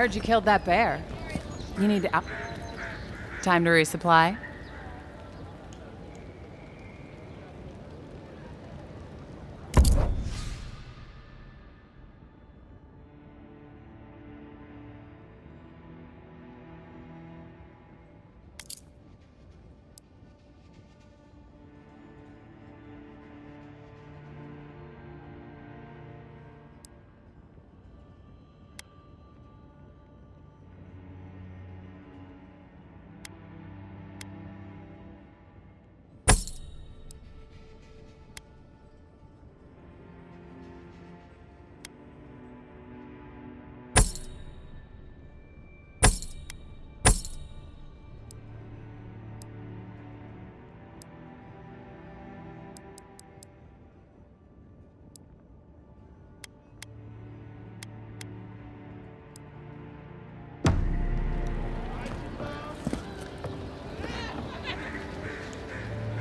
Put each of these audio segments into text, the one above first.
Heard you killed that bear. You need to... Time to resupply?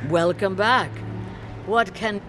Welcome back. What can...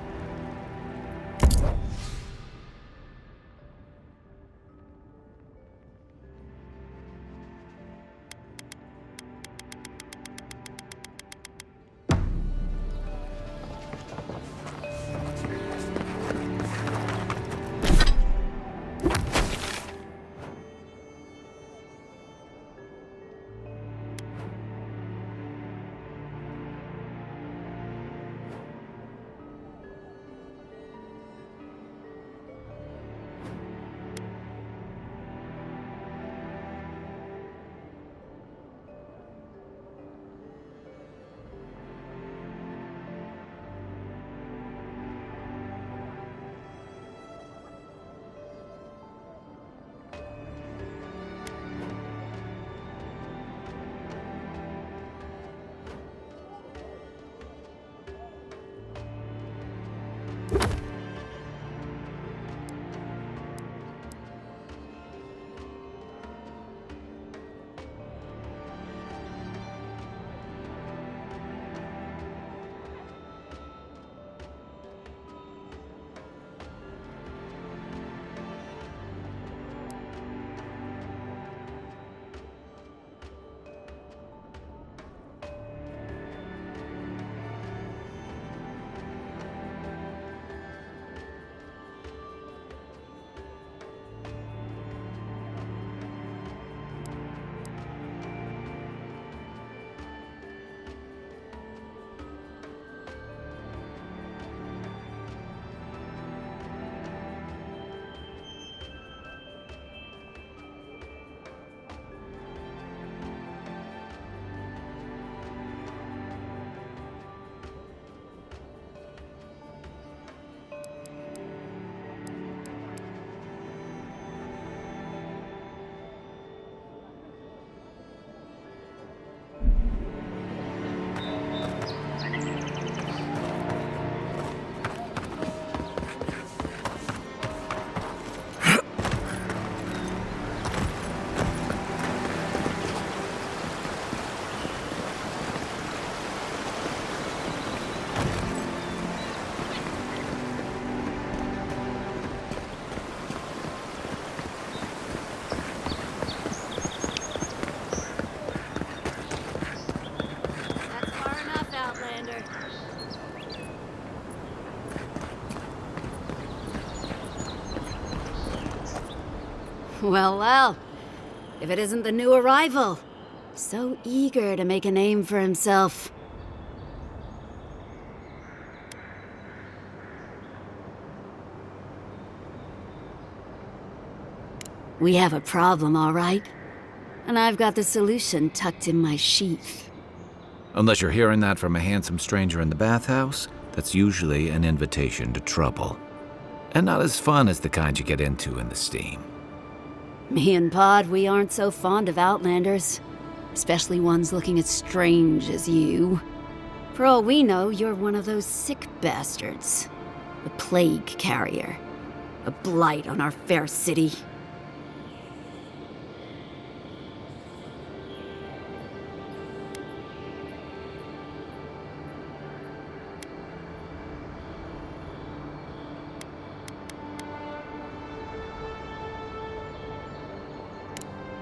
Well, if it isn't the new arrival. So eager to make a name for himself. We have a problem, all right? And I've got the solution tucked in my sheath. Unless you're hearing that from a handsome stranger in the bathhouse, that's usually an invitation to trouble. And not as fun as the kind you get into in the steam. Me and Pod, we aren't so fond of Outlanders. Especially ones looking as strange as you. For all we know, you're one of those sick bastards. A plague carrier. A blight on our fair city.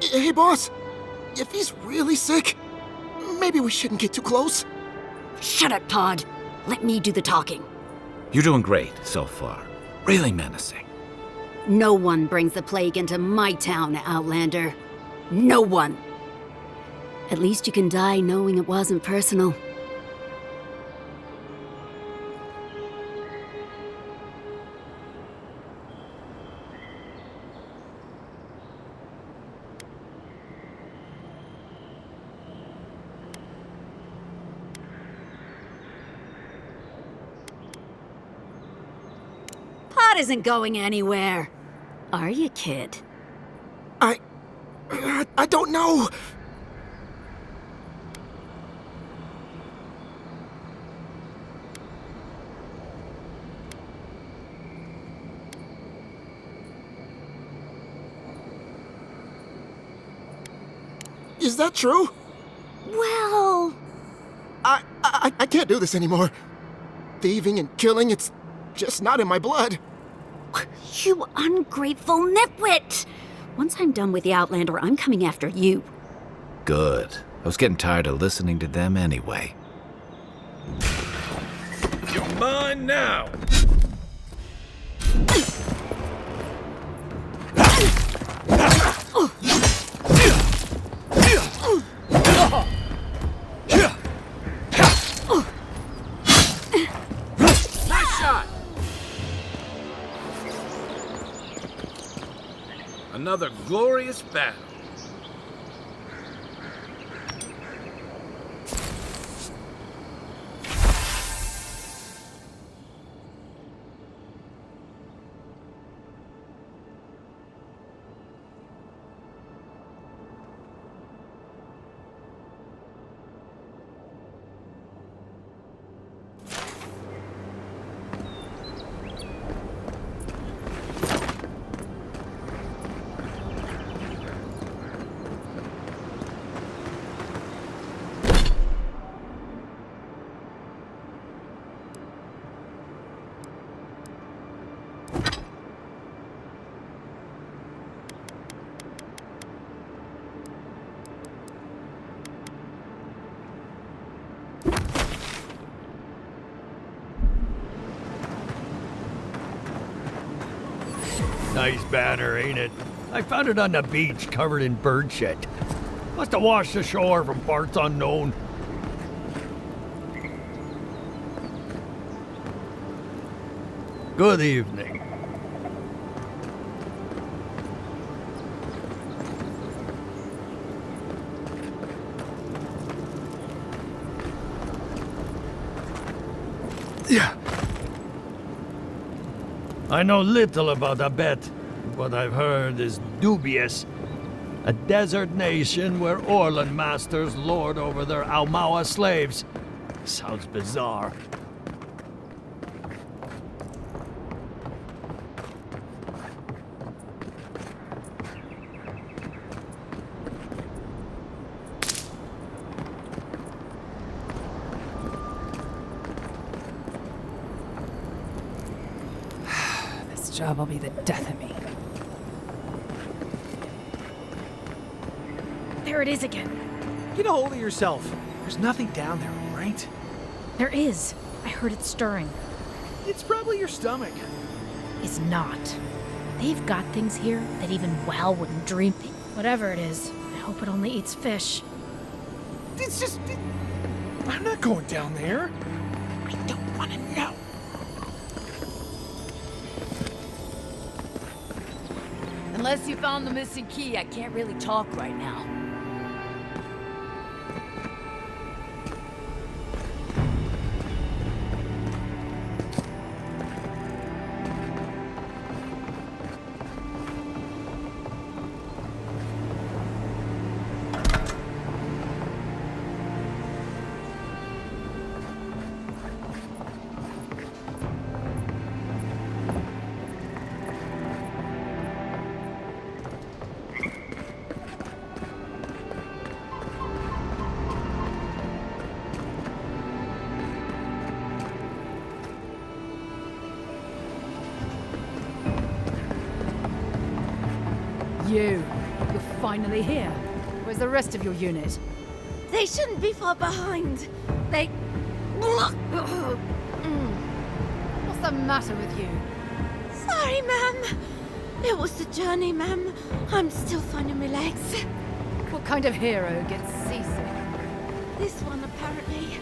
Hey, boss. If he's really sick, maybe we shouldn't get too close. Shut it, Pod. Let me do the talking. You're doing great so far. Really menacing. No one brings the plague into my town, Outlander. No one. At least you can die knowing it wasn't personal. Pod isn't going anywhere. Are you, kid? I don't know. Is that true? Well... I can't do this anymore. Thieving and killing, it's just not in my blood. You ungrateful nitwit! Once I'm done with the Outlander, I'm coming after you. Good. I was getting tired of listening to them anyway. You're mine now! Nice shot! Another glorious battle. Nice banner, ain't it? I found it on the beach, covered in bird shit. Must have washed ashore from parts unknown. Good evening. Yeah. I know little about Abet. What I've heard is dubious. A desert nation where Orlan masters lord over their Almawa slaves. Sounds bizarre. This job will be the death of me. There it is again. Get a hold of yourself. There's nothing down there, right? There is. I heard it stirring. It's probably your stomach. It's not. They've got things here that even Wal wouldn't dream. Whatever it is, I hope it only eats fish. It's just... I'm not going down there. I don't want to know. Unless you found the missing key, I can't really talk right now. You finally here. Where's the rest of your unit? They shouldn't be far behind. They... What's the matter with you? Sorry, ma'am. It was the journey, ma'am. I'm still finding my legs. What kind of hero gets seasick? This one, apparently.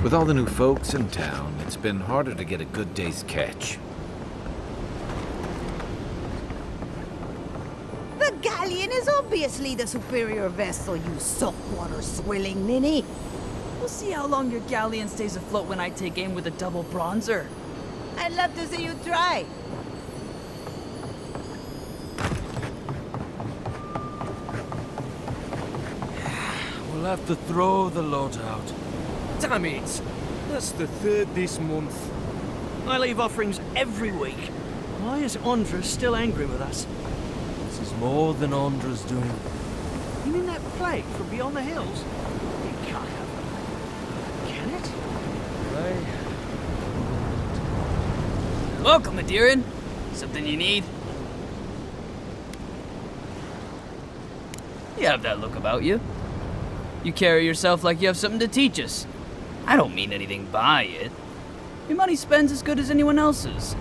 With all the new folks in town, it's been harder to get a good day's catch. The galleon is obviously the superior vessel, you saltwater swilling ninny. We'll see how long your galleon stays afloat when I take aim with a double bronzer. I'd love to see you try. We'll have to throw the lot out. Damn it! That's the third this month. I leave offerings every week. Why is Andra still angry with us? This is more than Andra's doing. You mean that plague from beyond the hills? It can't have it. Can it? Welcome, Adiran. Something you need? You have that look about you. You carry yourself like you have something to teach us. I don't mean anything by it. Your money spends as good as anyone else's.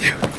you.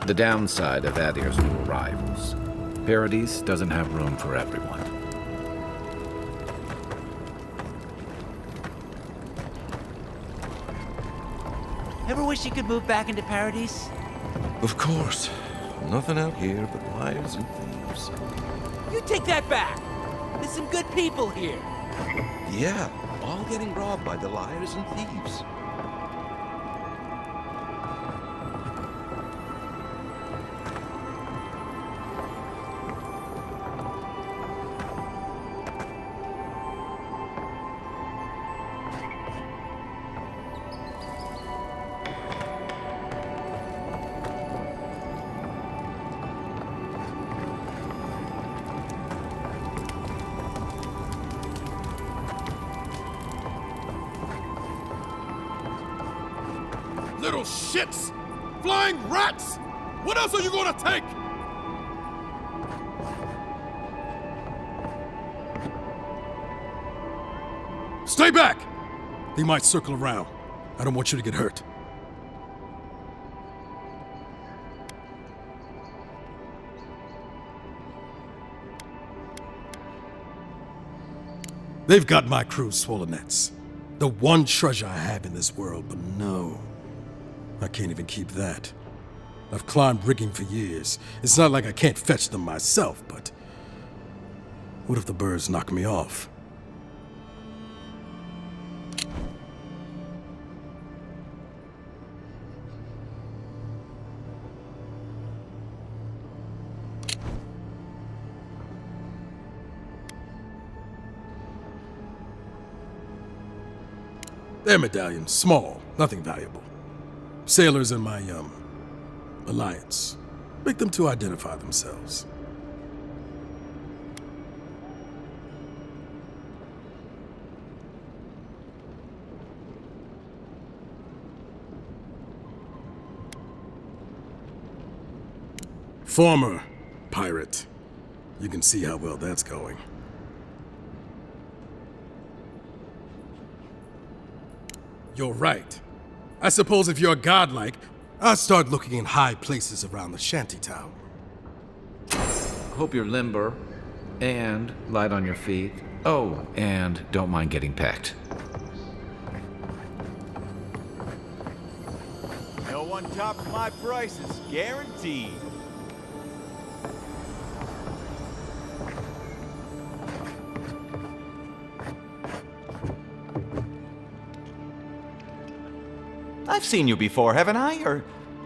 The downside of Adir's new arrivals. Paradis doesn't have room for everyone. Ever wish you could move back into Paradis? Of course. Nothing out here but liars and thieves. You take that back! There's some good people here. Yeah, all getting robbed by the liars and thieves. Little shits! Flying rats! What else are you gonna take? Stay back! They might circle around. I don't want you to get hurt. They've got my crew's swollen nets. The one treasure I have in this world, but no. I can't even keep that. I've climbed rigging for years. It's not like I can't fetch them myself, but... what if the birds knock me off? Their medallions, small, nothing valuable. Sailors in my, alliance. Make them to identify themselves. Former pirate. You can see how well that's going. You're right. I suppose if you're godlike, I'll start looking in high places around the shantytown. Hope you're limber and light on your feet. Oh, and don't mind getting pecked. No one tops my prices, guaranteed. I've seen you before, haven't I? Or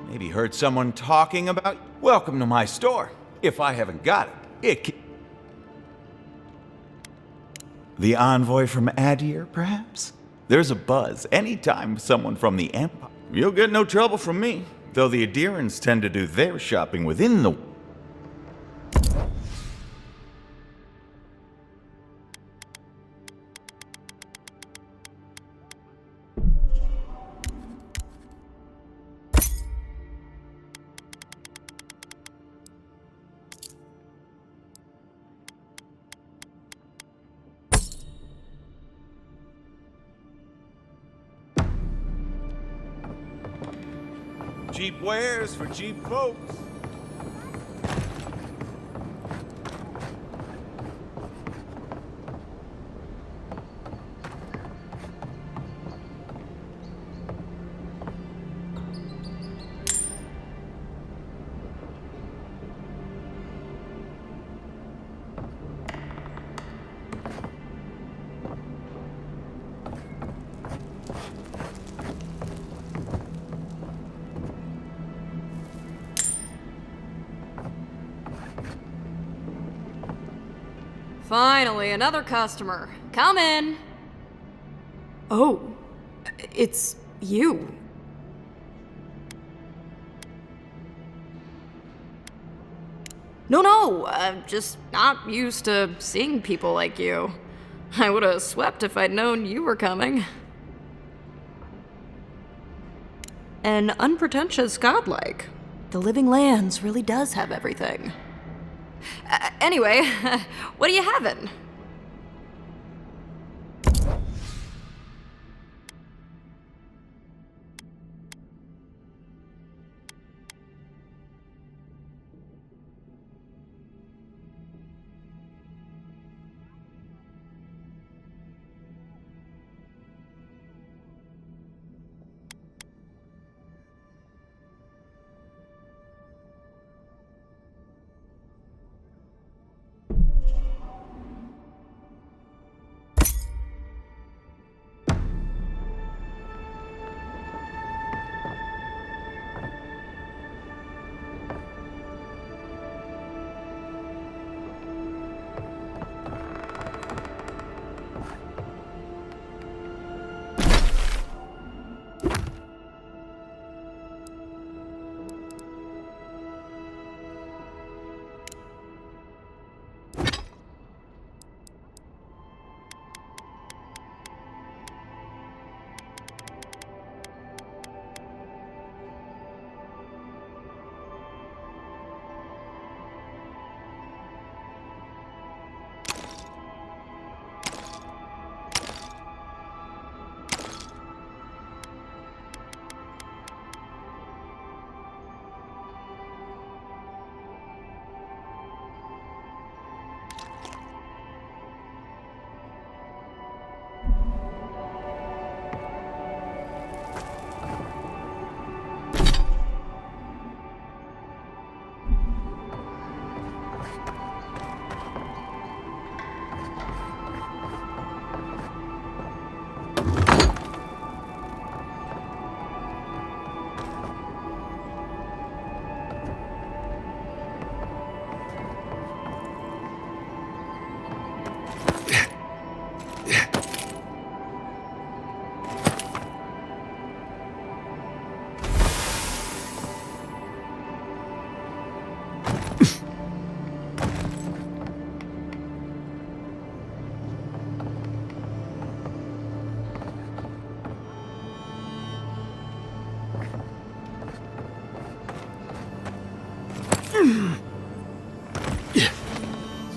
maybe heard someone talking about you. Welcome to my store. If I haven't got it, The envoy from Adir, perhaps? There's a buzz anytime someone from the Empire. You'll get no trouble from me, though the Adirans tend to do their shopping within the... Cheap wares for cheap folks. Finally, another customer. Come in. Oh, it's you. No, I'm just not used to seeing people like you. I would have swept if I'd known you were coming. An unpretentious godlike. The Living Lands really does have everything. Anyway, what are you having?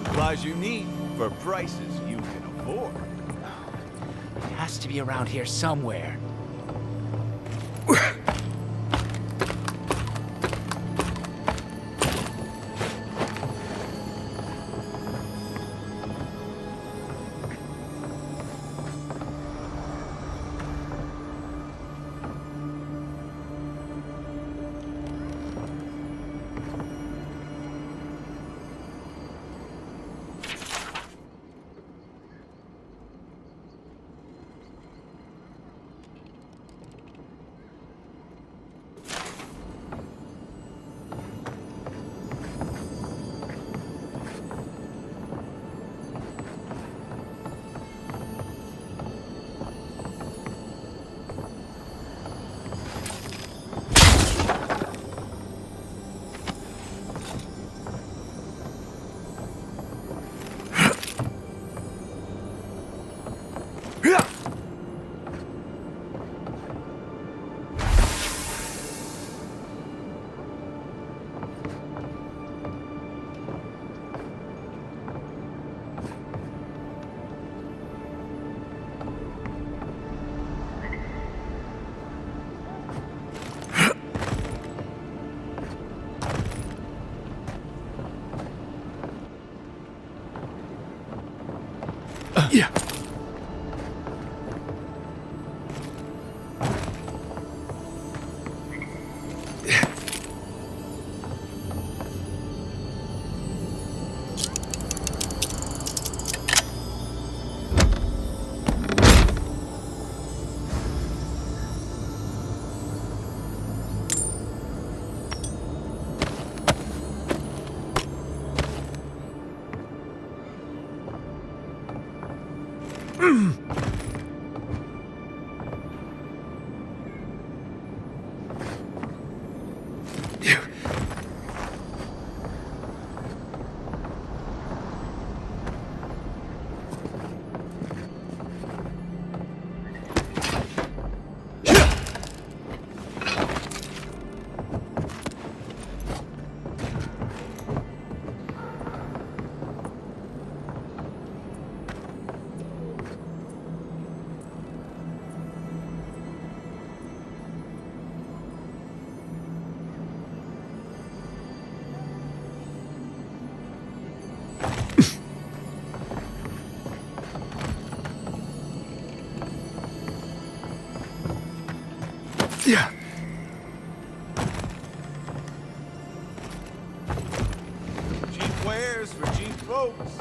Supplies you need for prices you can afford. It has to be around here somewhere. Yeah. Yeah. Cheap wares for cheap folks.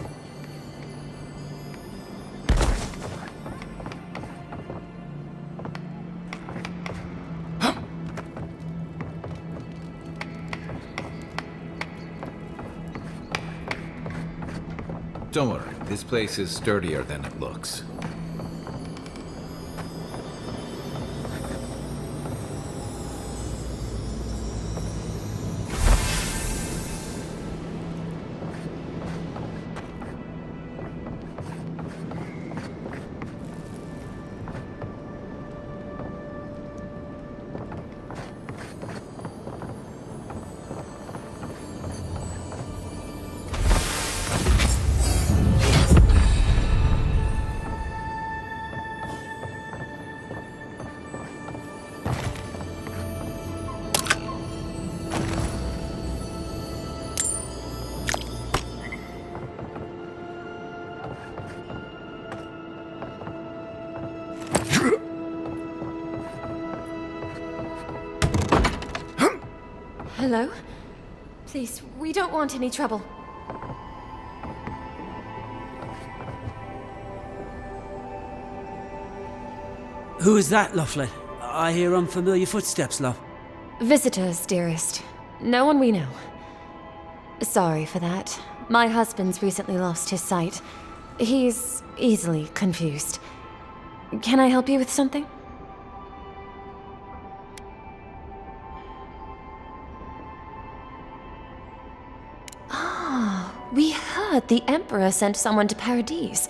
Don't worry, this place is sturdier than it looks. Hello? Please, we don't want any trouble. Who is that, Loughlin? I hear unfamiliar footsteps, love. Visitors, dearest. No one we know. Sorry for that. My husband's recently lost his sight. He's easily confused. Can I help you with something? We heard the Emperor sent someone to Paradis.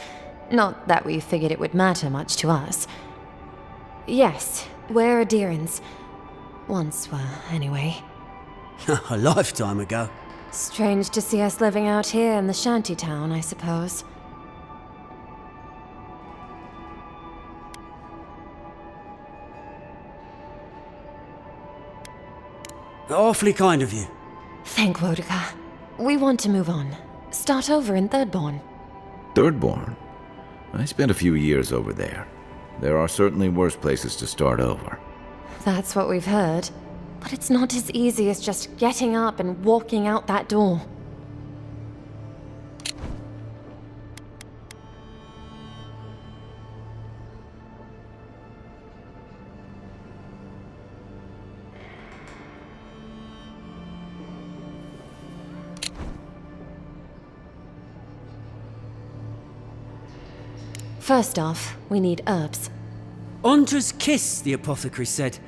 Not that we figured it would matter much to us. Yes, we're Adirans. Once were, anyway. A lifetime ago. Strange to see us living out here in the shanty town, I suppose. Awfully kind of you. Thank Wodika. We want to move on. Start over in Thirdborn. Thirdborn? I spent a few years over there. There are certainly worse places to start over. That's what we've heard. But it's not as easy as just getting up and walking out that door. First off, we need herbs. Ondra's kiss, the apothecary said.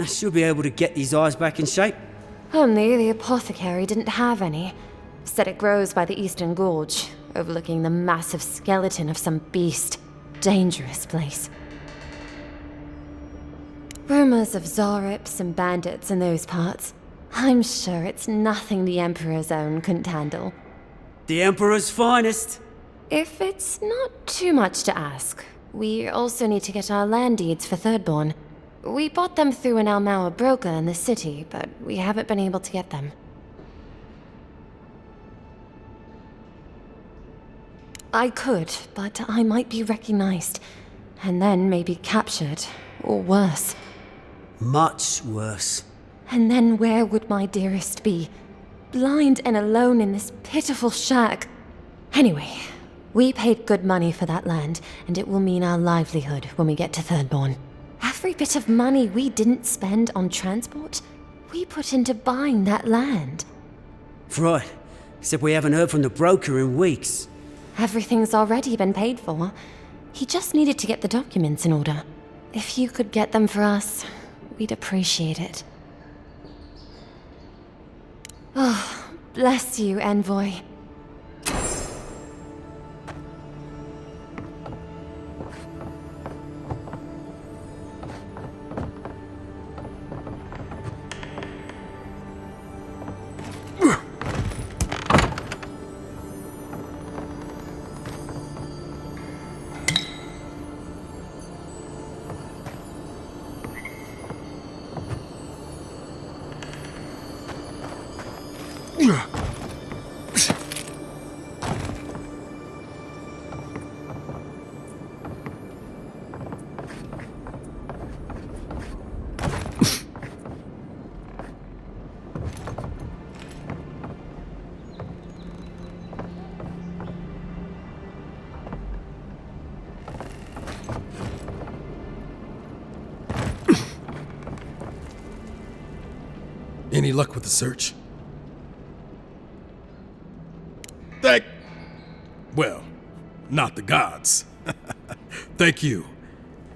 She'll be able to get these eyes back in shape. Only the apothecary didn't have any. Said it grows by the Eastern Gorge, overlooking the massive skeleton of some beast. Dangerous place. Rumors of Zarips and bandits in those parts. I'm sure it's nothing the Emperor's own couldn't handle. The Emperor's finest. If it's not too much to ask, we also need to get our land deeds for Thirdborn. We bought them through an Almaua broker in the city, but we haven't been able to get them. I could, but I might be recognized, and then maybe captured, or worse. Much worse. And then where would my dearest be? Blind and alone in this pitiful shack. Anyway, we paid good money for that land, and it will mean our livelihood when we get to Thirdborn. Every bit of money we didn't spend on transport, we put into buying that land. Right. Except we haven't heard from the broker in weeks. Everything's already been paid for. He just needed to get the documents in order. If you could get them for us, we'd appreciate it. Oh, bless you, Envoy. Any luck with the search? Well, not the gods. Thank you.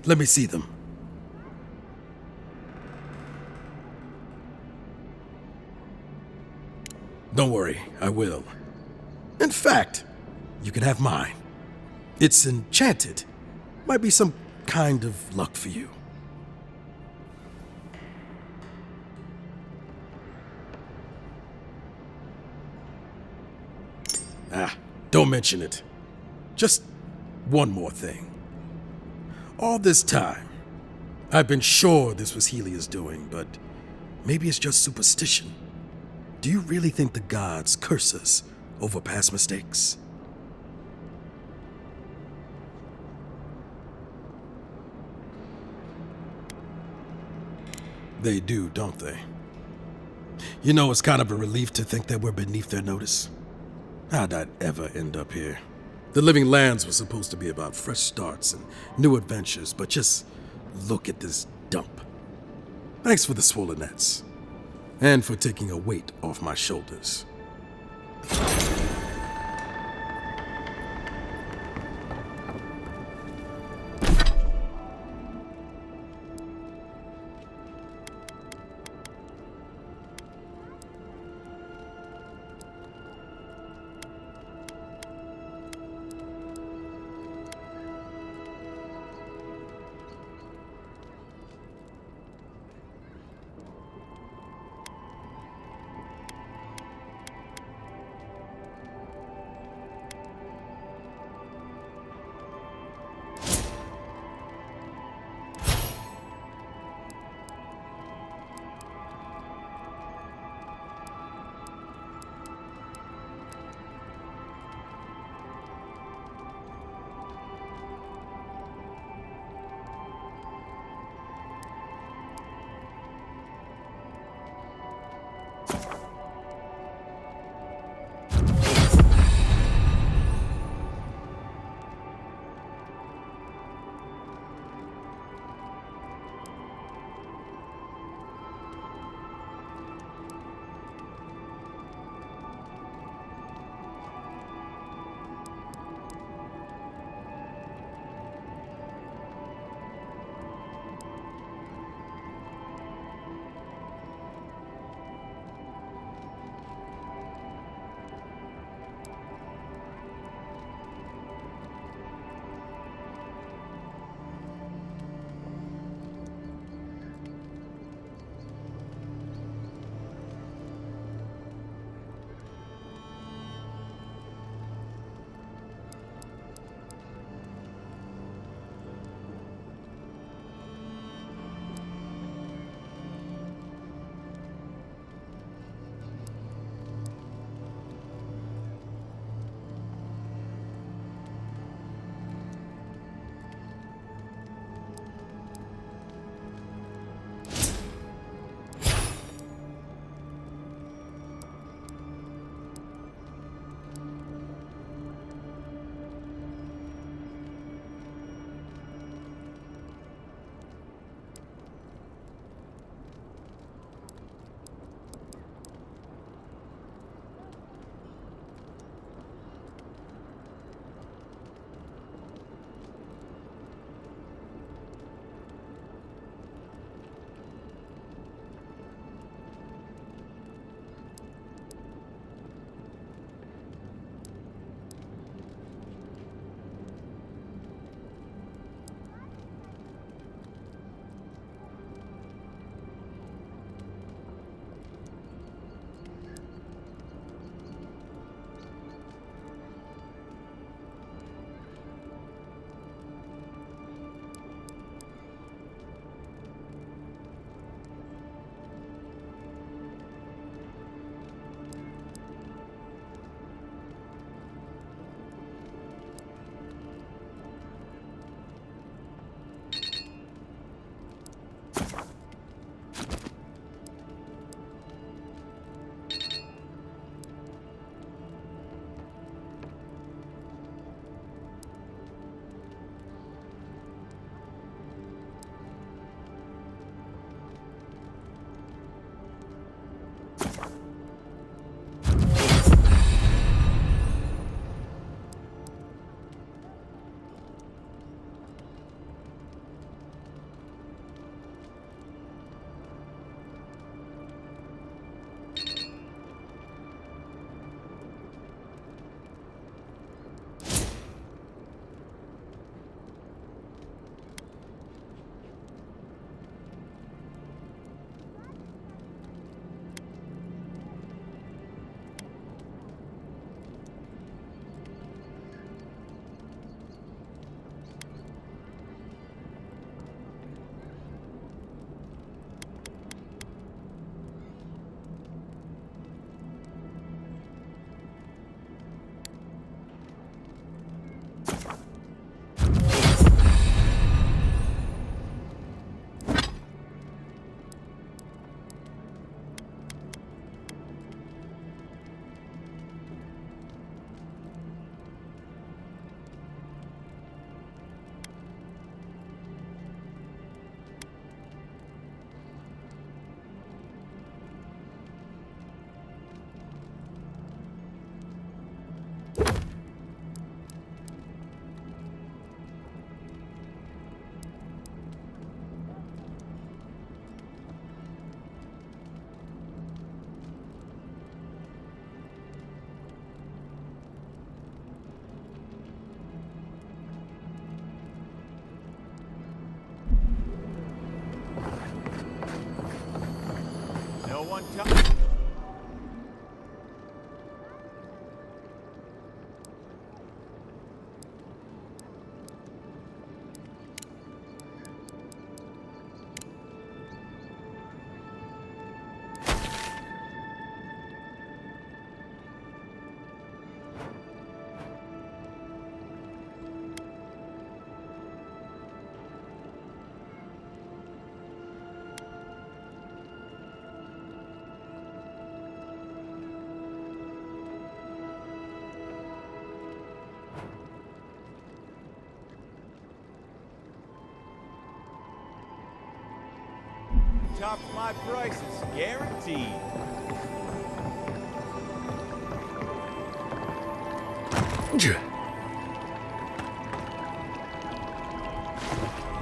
Let me see them. Don't worry, I will. In fact, you can have mine. It's enchanted. Might be some kind of luck for you. Don't mention it. Just one more thing. All this time, I've been sure this was Helia's doing, but maybe it's just superstition. Do you really think the gods curse us over past mistakes? They do, don't they? You know, it's kind of a relief to think that we're beneath their notice. How'd I ever end up here? The Living Lands was supposed to be about fresh starts and new adventures, but just look at this dump. Thanks for the swollen nets, and for taking a weight off my shoulders. tops my prices, guaranteed.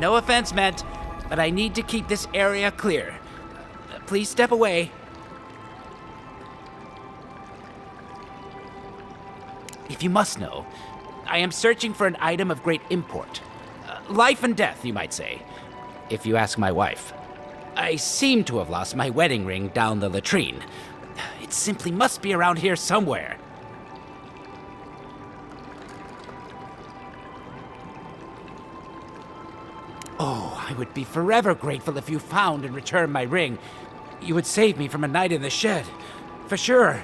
No offense meant, but I need to keep this area clear. Please step away. If you must know, I am searching for an item of great import. Life and death, you might say, if you ask my wife. I seem to have lost my wedding ring down the latrine. It simply must be around here somewhere. Oh, I would be forever grateful if you found and returned my ring. You would save me from a night in the shed, for sure.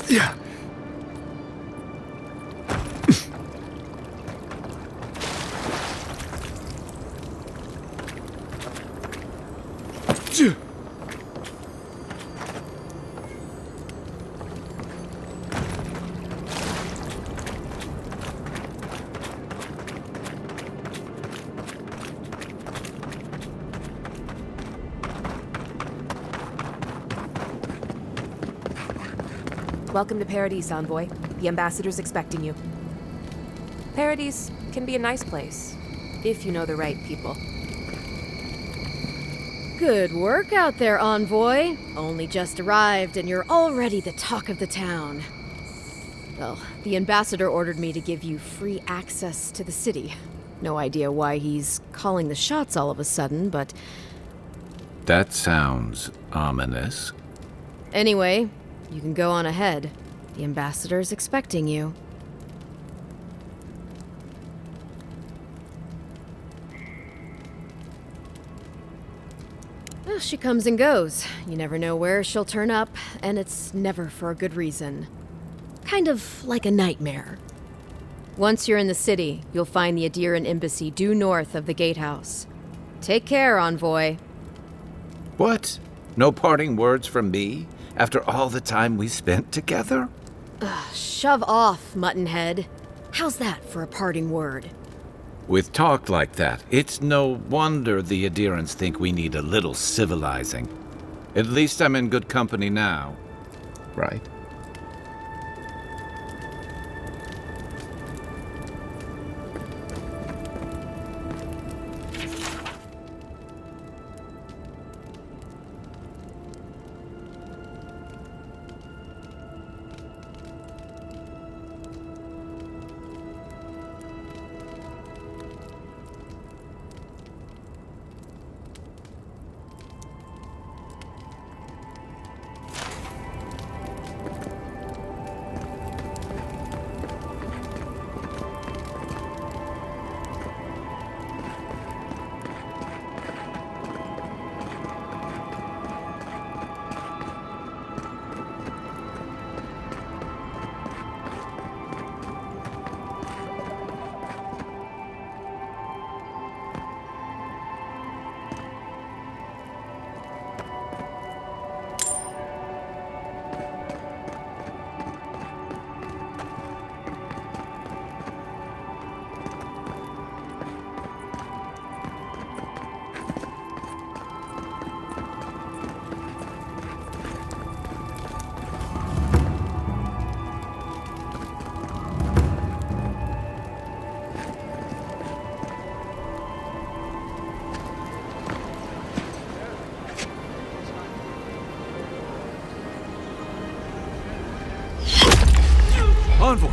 Yeah. Welcome to Paradis, Envoy. The ambassador's expecting you. Paradis can be a nice place, if you know the right people. Good work out there, Envoy. Only just arrived and you're already the talk of the town. Well, the ambassador ordered me to give you free access to the city. No idea why he's calling the shots all of a sudden, but... That sounds ominous. Anyway, you can go on ahead. The ambassador's expecting you. Well, she comes and goes. You never know where she'll turn up, and it's never for a good reason. Kind of like a nightmare. Once you're in the city, you'll find the Adiran embassy due north of the gatehouse. Take care, Envoy. What? No parting words from me? After all the time we spent together? Shove off, muttonhead. How's that for a parting word? With talk like that, it's no wonder the adherents think we need a little civilizing. At least I'm in good company now, right? Envoy!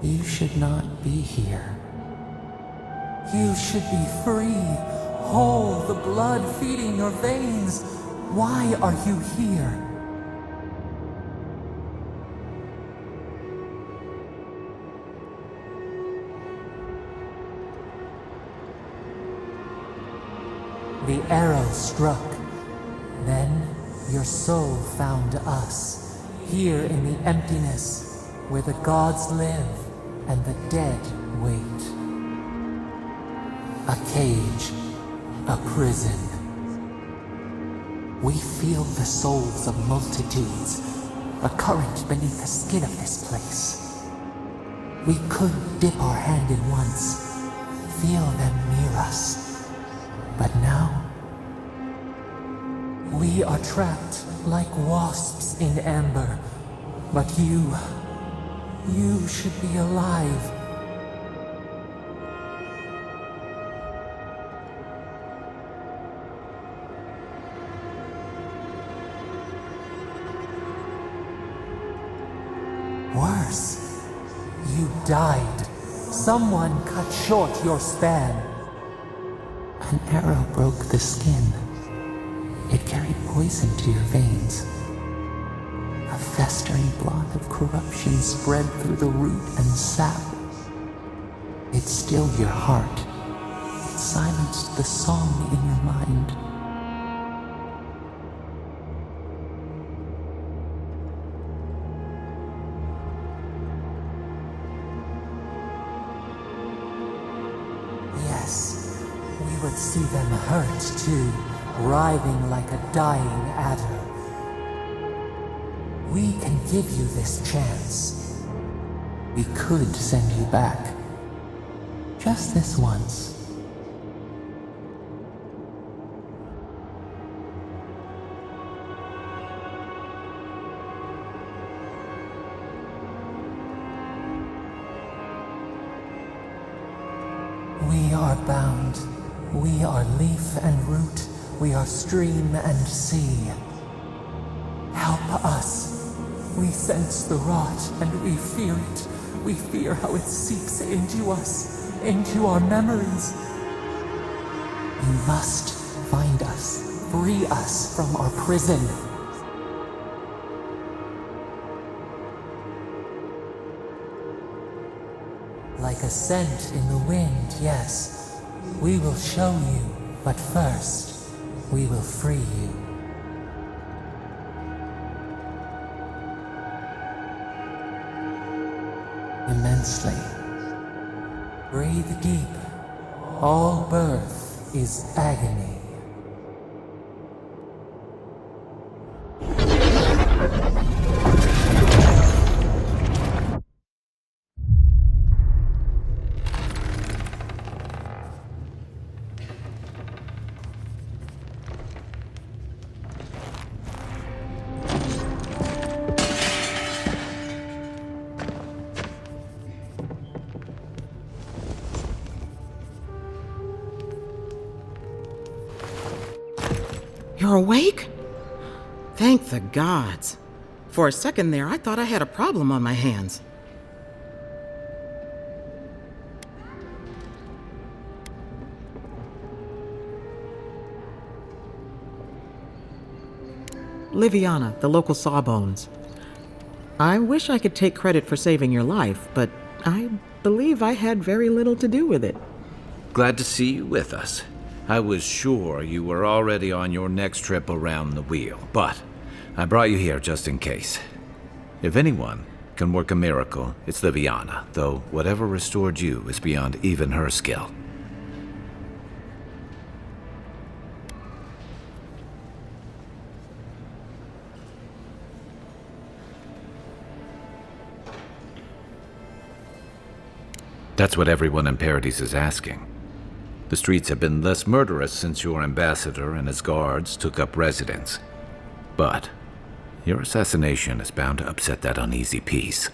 You should not be here. You should be free, whole, the blood feeding your veins. Why are you here? The arrow struck. Then your soul found us, here in the emptiness, where the gods live and the dead wait. A cage, a prison. We feel the souls of multitudes, a current beneath the skin of this place. We could dip our hand in once, feel them near us. But now, we are trapped like wasps in amber. But you should be alive. Worse, you died. Someone cut short your span. An arrow broke the skin. It carried poison to your veins. A festering blot of corruption spread through the root and sap. It stilled your heart. It silenced the song in your mind. Yes, we would see them hurt too, writhing like a dying adder. We can give you this chance. We could send you back. Just this once. We are bound We are leaf and root, we are stream and sea. Help us. We sense the rot and we fear it. We fear how it seeps into us, into our memories. You must find us, free us from our prison. Like a scent in the wind, yes. We will show you, but first, we will free you. Immensely. Breathe deep. All birth is agony. You're awake? Thank the gods. For a second there, I thought I had a problem on my hands. Liviana, the local sawbones. I wish I could take credit for saving your life, but I believe I had very little to do with it. Glad to see you with us. I was sure you were already on your next trip around the wheel, but I brought you here just in case. If anyone can work a miracle, it's Liviana, though whatever restored you is beyond even her skill. That's what everyone in Paradis is asking. The streets have been less murderous since your ambassador and his guards took up residence. But your assassination is bound to upset that uneasy peace.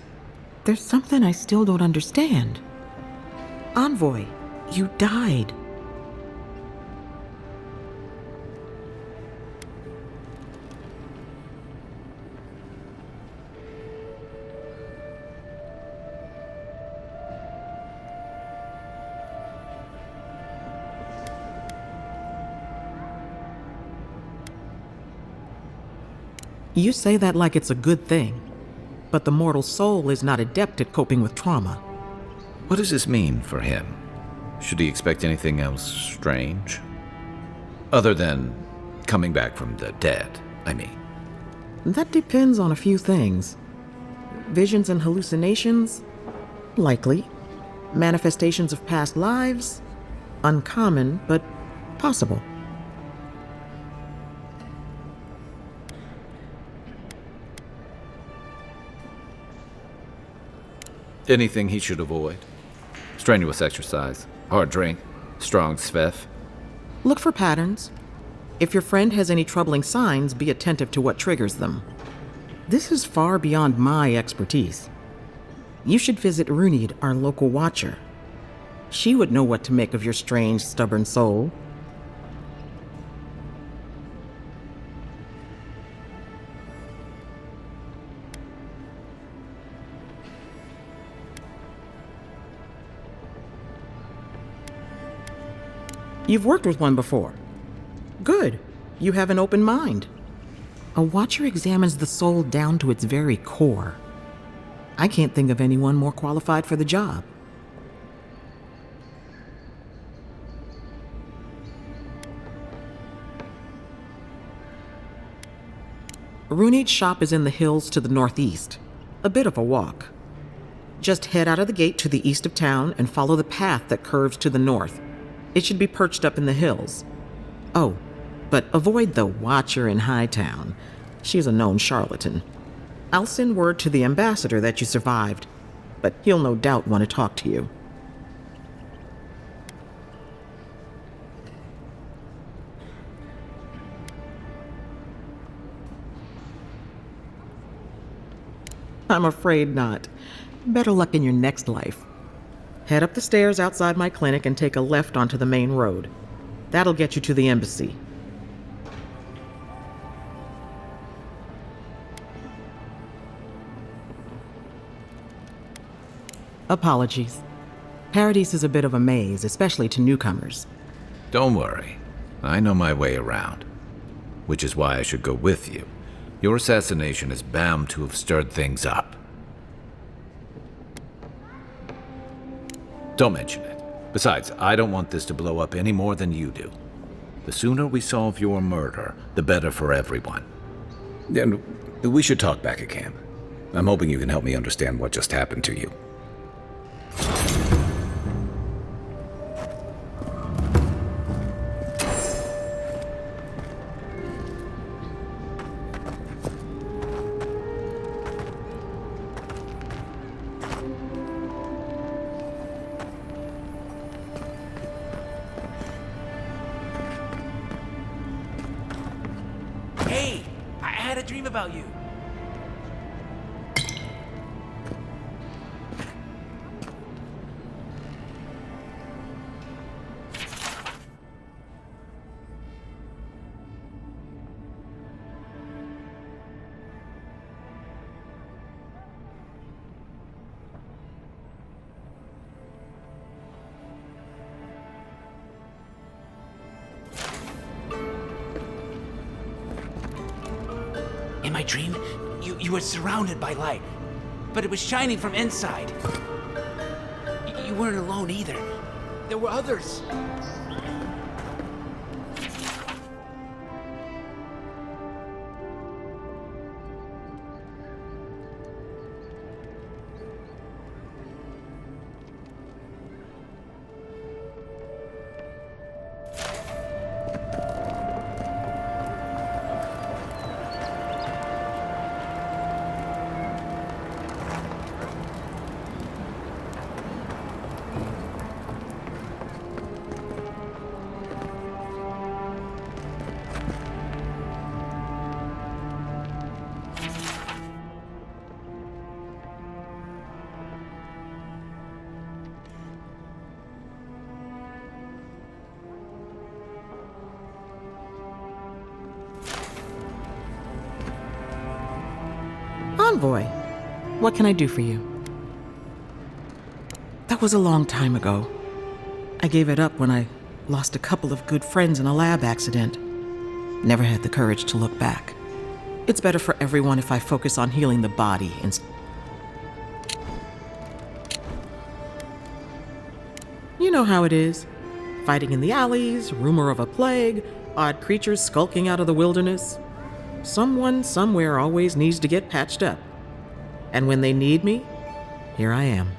There's something I still don't understand. Envoy, you died. You say that like it's a good thing, but the mortal soul is not adept at coping with trauma. What does this mean for him? Should he expect anything else strange? Other than coming back from the dead, I mean. That depends on a few things. Visions and hallucinations? Likely. Manifestations of past lives? Uncommon, but possible. Anything he should avoid? Strenuous exercise, hard drink, strong sveff. Look for patterns. If your friend has any troubling signs, be attentive to what triggers them. This is far beyond my expertise. You should visit Runid, our local watcher. She would know what to make of your strange, stubborn soul. You've worked with one before. Good. You have an open mind. A watcher examines the soul down to its very core. I can't think of anyone more qualified for the job. Runid's shop is in the hills to the northeast. A bit of a walk. Just head out of the gate to the east of town and follow the path that curves to the north. It should be perched up in the hills. Oh, but avoid the watcher in Hightown. She's a known charlatan. I'll send word to the ambassador that you survived, but he'll no doubt want to talk to you. I'm afraid not. Better luck in your next life. Head up the stairs outside my clinic and take a left onto the main road. That'll get you to the embassy. Apologies. Paradis is a bit of a maze, especially to newcomers. Don't worry. I know my way around. Which is why I should go with you. Your assassination is bound to have stirred things up. Don't mention it. Besides, I don't want this to blow up any more than you do. The sooner we solve your murder, the better for everyone. And we should talk back at camp. I'm hoping you can help me understand what just happened to you. Hey, I had a dream about you. In my dream, you were surrounded by light, but it was shining from inside. You weren't alone either. There were others. Envoy, what can I do for you? That was a long time ago. I gave it up when I lost a couple of good friends in a lab accident. Never had the courage to look back. It's better for everyone if I focus on healing the body instead. You know how it is. Fighting in the alleys, rumor of a plague, odd creatures skulking out of the wilderness. Someone somewhere always needs to get patched up. And when they need me, here I am.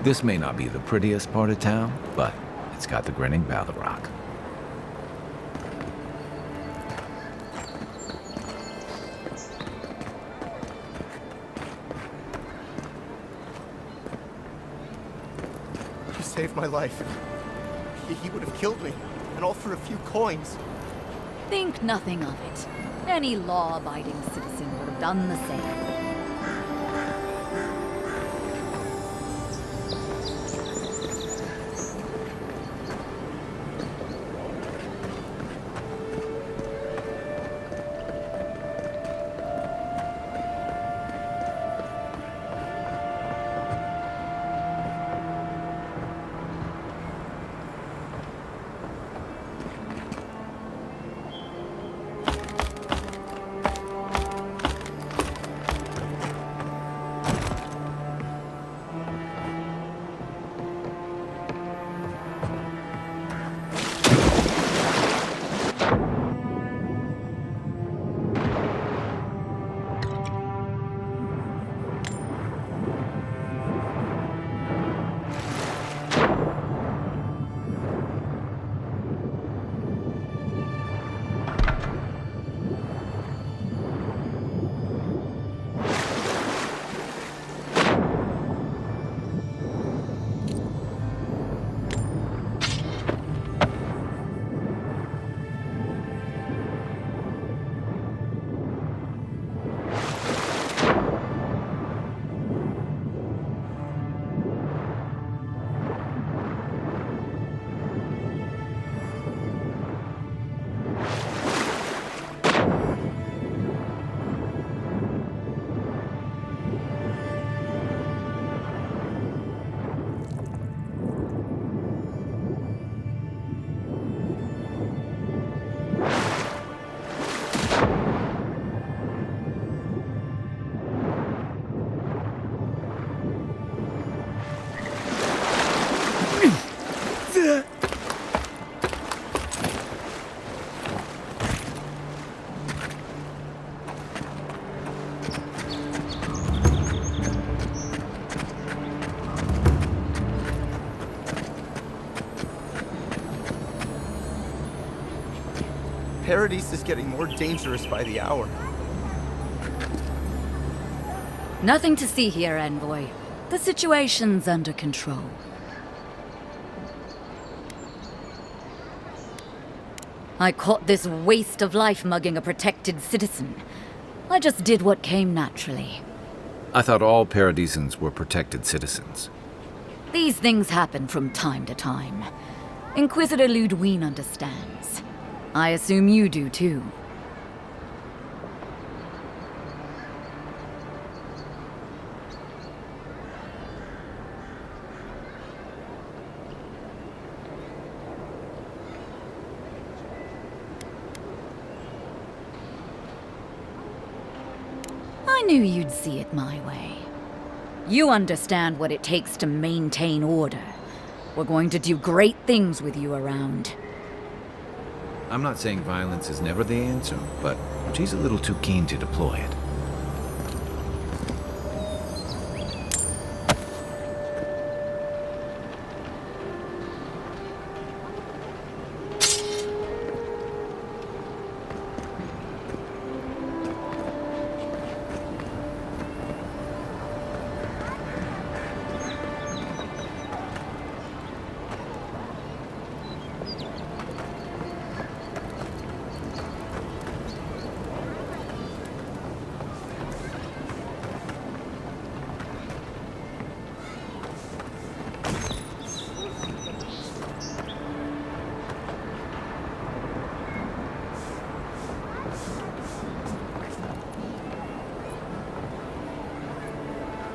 This may not be the prettiest part of town, but it's got the grinning Balrog. You saved my life. He would have killed me, and all for a few coins. Think nothing of it. Any law-abiding citizen would have done the same. Paradis is getting more dangerous by the hour. Nothing to see here, Envoy. The situation's under control. I caught this waste of life mugging a protected citizen. I just did what came naturally. I thought all Paradisans were protected citizens. These things happen from time to time. Inquisitor Ludwine understands. I assume you do too. I knew you'd see it my way. You understand what it takes to maintain order. We're going to do great things with you around. I'm not saying violence is never the answer, but she's a little too keen to deploy it.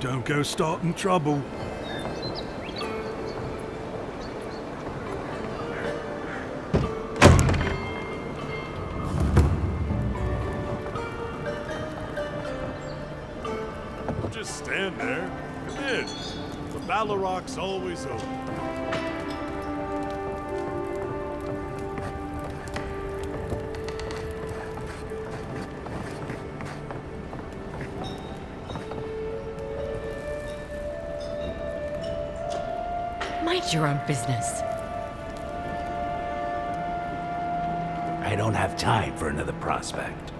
Don't go starting trouble. Just stand there. Come in. The Balrog's always open. Mind your own business. I don't have time for another prospect.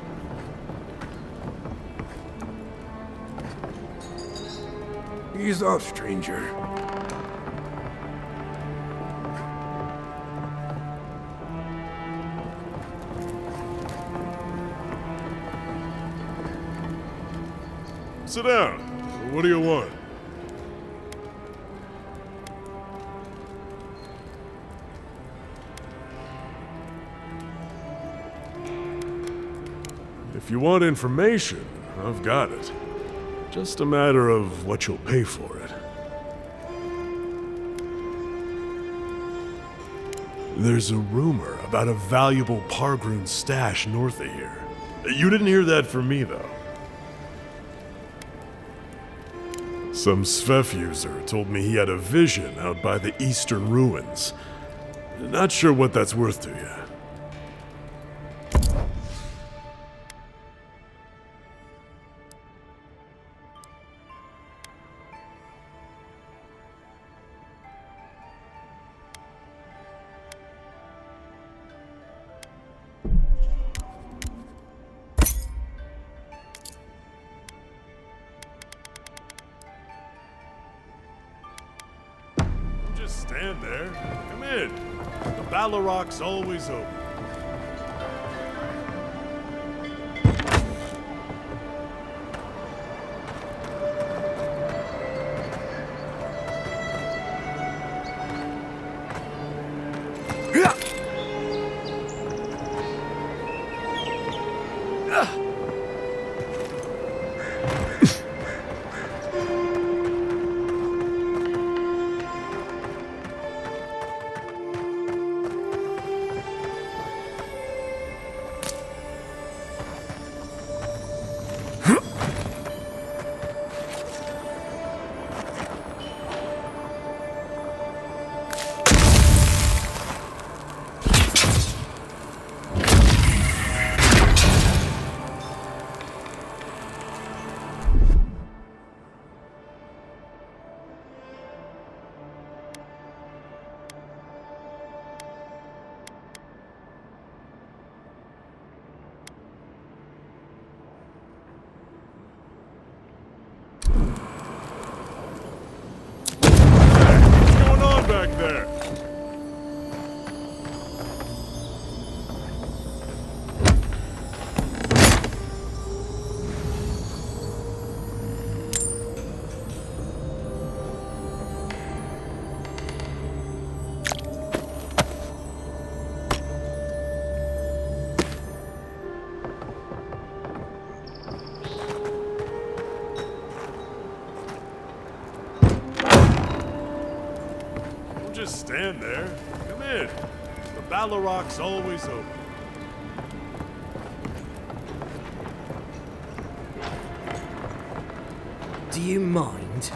Ease off, stranger. Sit down. What do you want? If you want information, I've got it. Just a matter of what you'll pay for it. There's a rumor about a valuable Pargroon stash north of here. You didn't hear that from me, though. Some Svef user told me he had a vision out by the eastern ruins. Not sure what that's worth to you. Just stand there. Come in. The Balrog's always open. Back there. Just stand there. Come in. The Balrog's always open. Do you mind?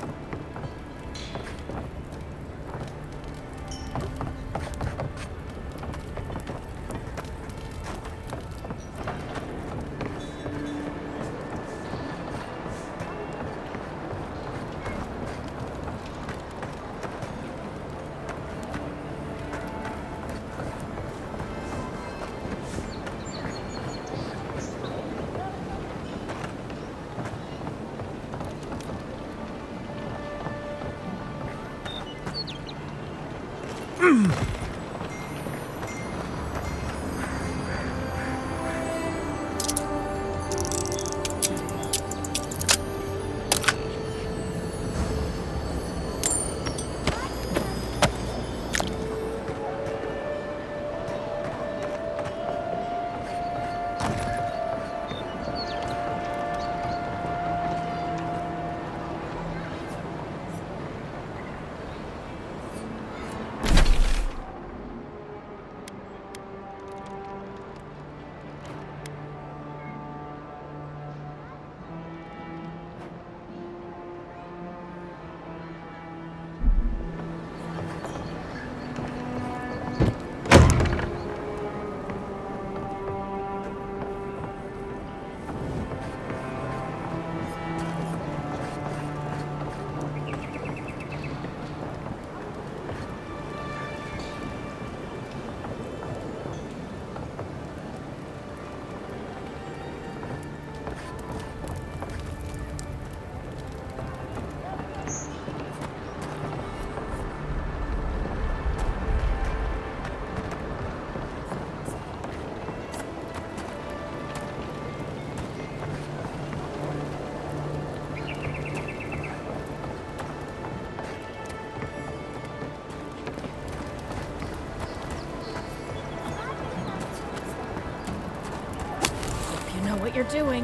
what you're doing.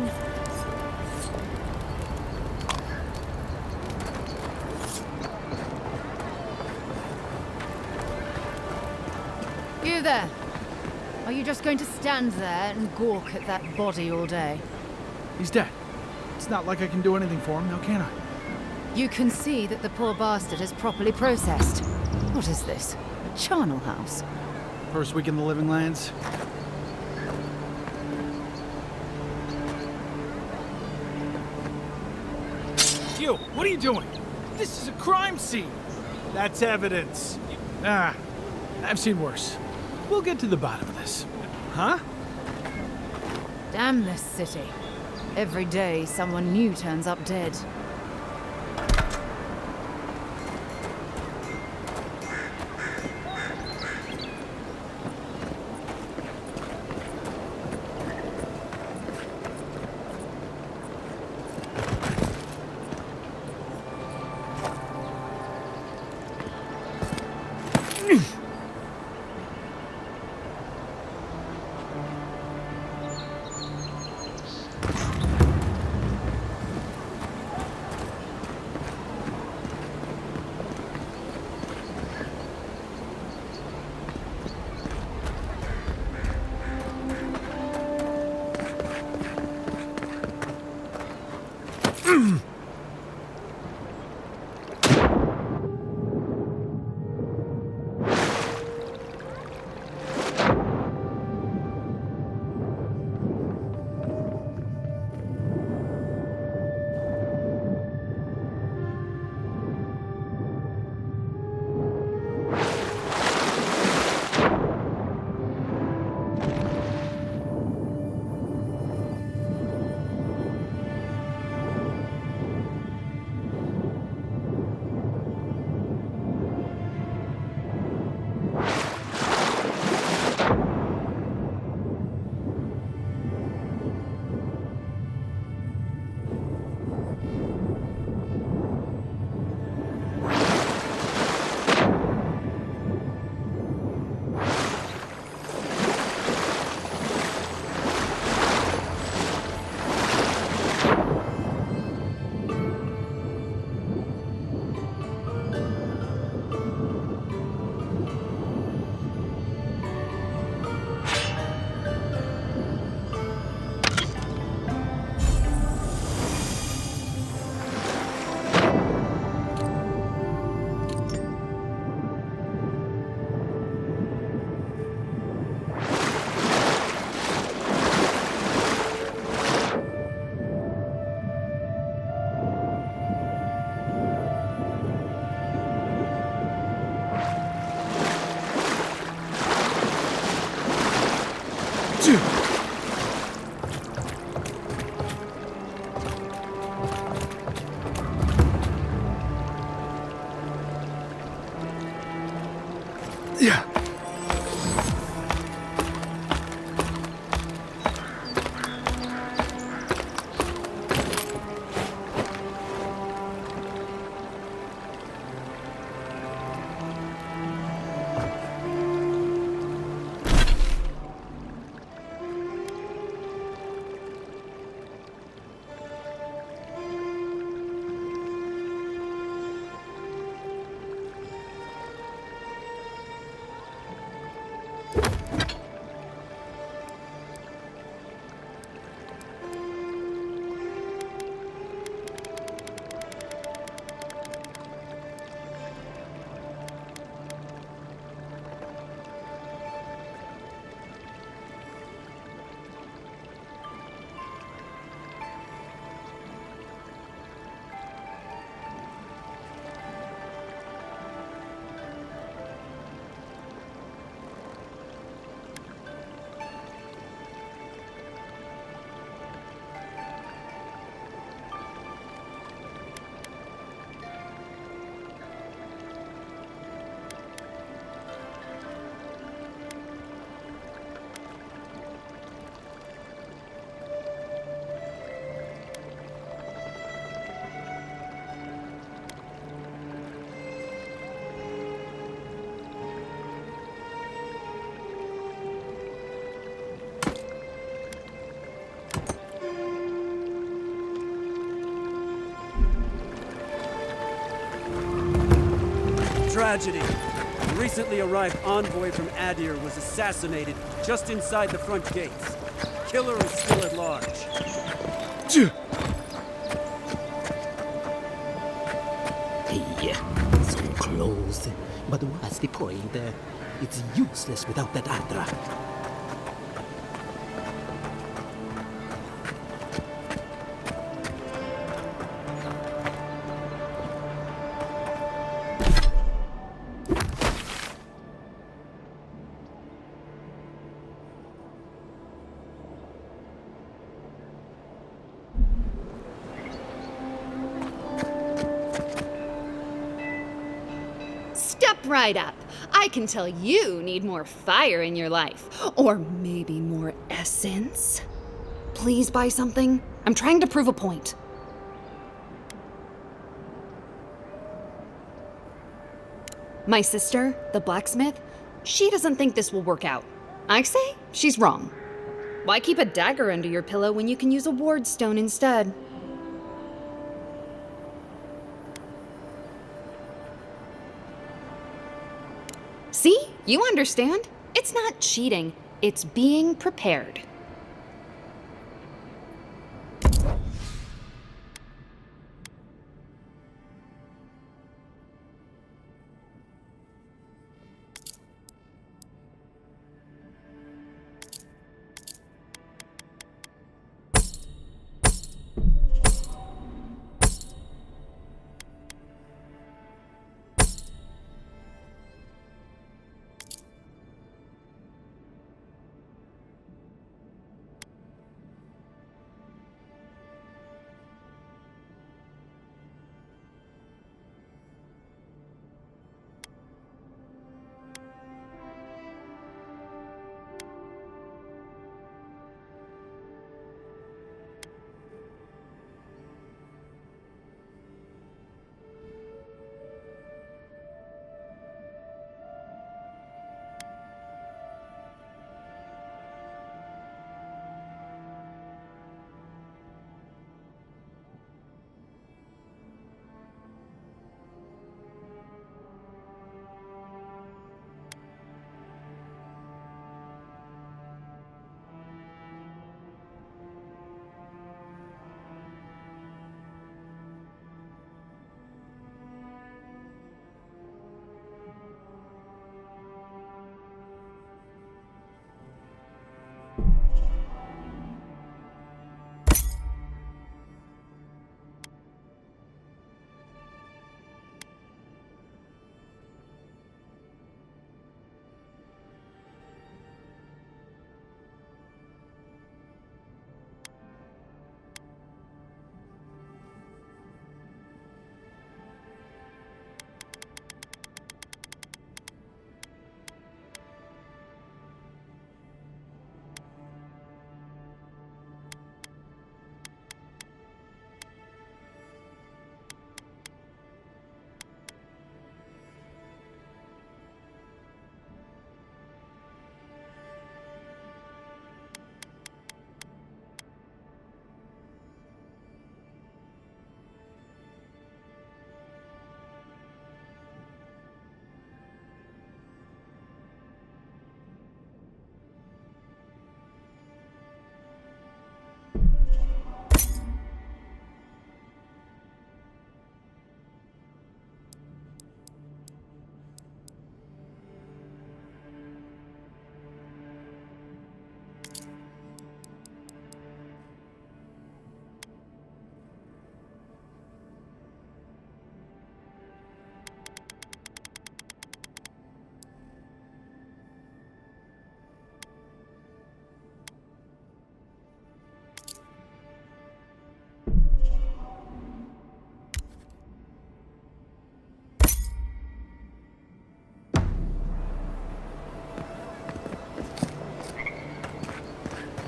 You there. Are you just going to stand there and gawk at that body all day? He's dead. It's not like I can do anything for him, now can I? You can see that the poor bastard is properly processed. What is this? A charnel house? First week in the living lands. You, what are you doing? This is a crime scene. That's evidence. Ah, I've seen worse. We'll get to the bottom of this. Huh? Damn this city. Every day someone new turns up dead. Yeah. tragedy. The recently arrived envoy from Adir was assassinated just inside the front gates. Killer is still at large. Hey, so close. But what's the point? It's useless without that Adra. Step right up. I can tell you need more fire in your life. Or maybe more essence. Please buy something. I'm trying to prove a point. My sister, the blacksmith, she doesn't think this will work out. I say she's wrong. Why keep a dagger under your pillow when you can use a ward stone instead? See? You understand. It's not cheating. It's being prepared.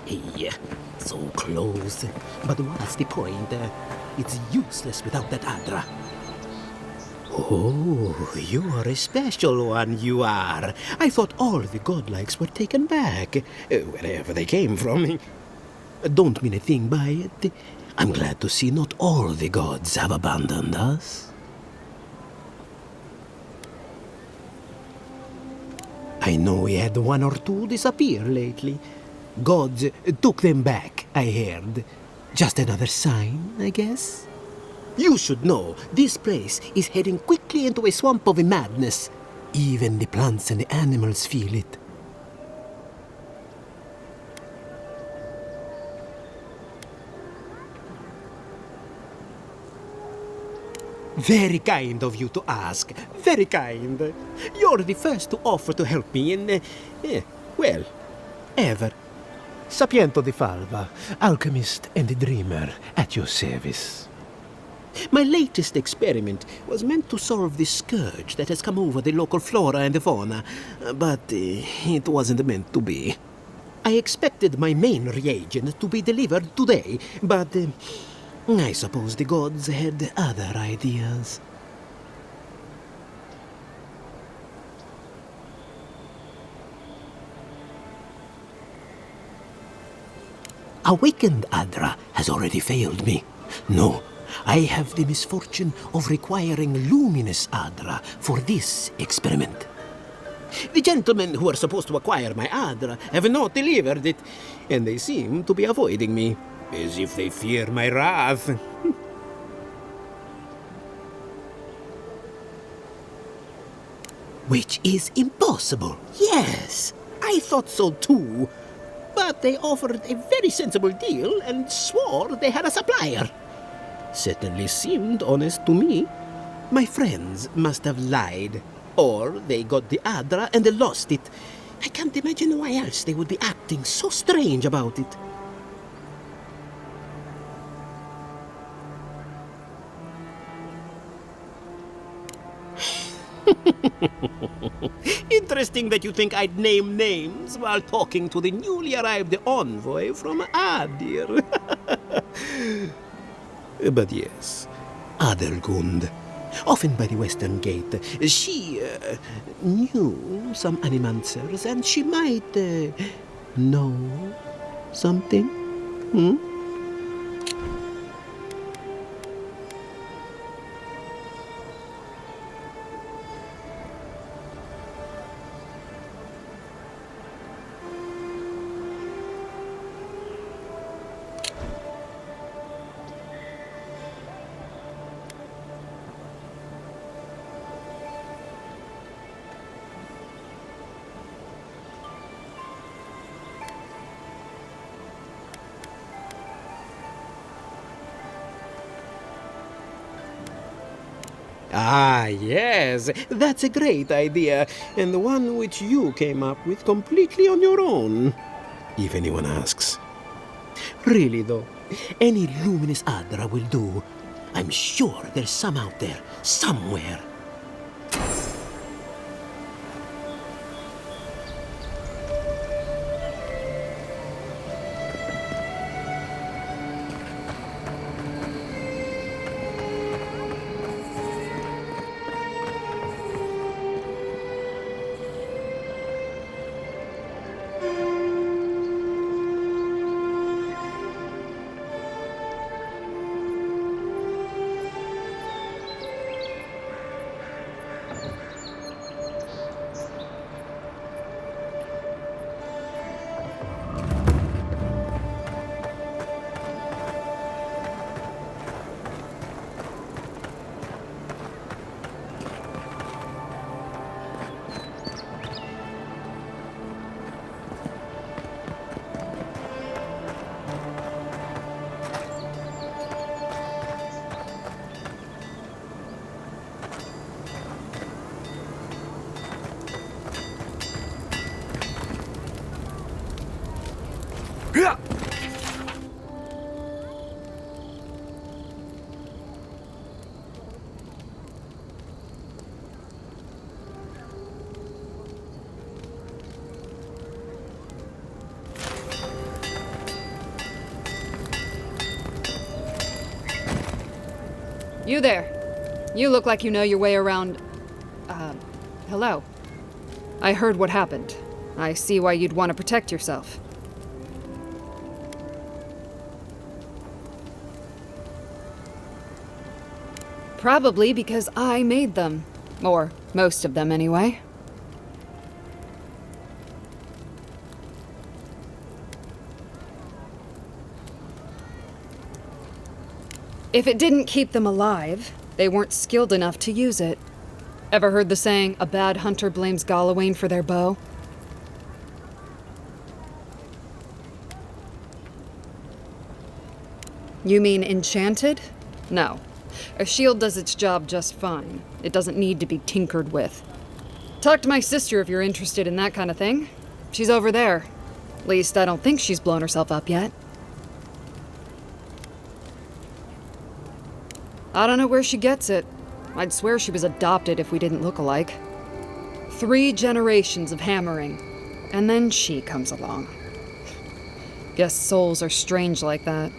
Hey, so close. But what's the point? It's useless without that Adra. Oh, you are a special one, you are. I thought all the godlikes were taken back, wherever they came from. Don't mean a thing by it. I'm glad to see not all the gods have abandoned us. I know we had one or two disappear lately. Gods took them back, I heard. Just another sign, I guess? You should know, this place is heading quickly into a swamp of madness. Even the plants and the animals feel it. Very kind of you to ask. Very kind. You're the first to offer to help me in, well, ever. Sapiento di Falva, alchemist and dreamer, at your service. My latest experiment was meant to solve the scourge that has come over the local flora and fauna, but it wasn't meant to be. I expected my main reagent to be delivered today, but I suppose the gods had other ideas. Awakened Adra has already failed me. No, I have the misfortune of requiring luminous Adra for this experiment. The gentlemen who are supposed to acquire my Adra have not delivered it, and they seem to be avoiding me, as if they fear my wrath. Which is impossible. Yes, I thought so too. But they offered a very sensible deal and swore they had a supplier. Certainly seemed honest to me. My friends must have lied. Or they got the Adra and they lost it. I can't imagine why else they would be acting so strange about it. Interesting that you think I'd name names while talking to the newly arrived envoy from Adir. But yes, Adelgund, often by the western gate, she knew some animancers, and she might know something. Ah, yes, that's a great idea, and the one which you came up with completely on your own, if anyone asks. Really, though, any luminous Adra will do. I'm sure there's some out there, somewhere. You there. You look like you know your way around... hello. I heard what happened. I see why you'd want to protect yourself. Probably because I made them. Or most of them, anyway. If it didn't keep them alive, they weren't skilled enough to use it. Ever heard the saying, a bad hunter blames Galawain for their bow? You mean enchanted? No. A shield does its job just fine. It doesn't need to be tinkered with. Talk to my sister if you're interested in that kind of thing. She's over there. At least I don't think she's blown herself up yet. I don't know where she gets it. I'd swear she was adopted if we didn't look alike. 3 generations of hammering, and then she comes along. Guess souls are strange like that.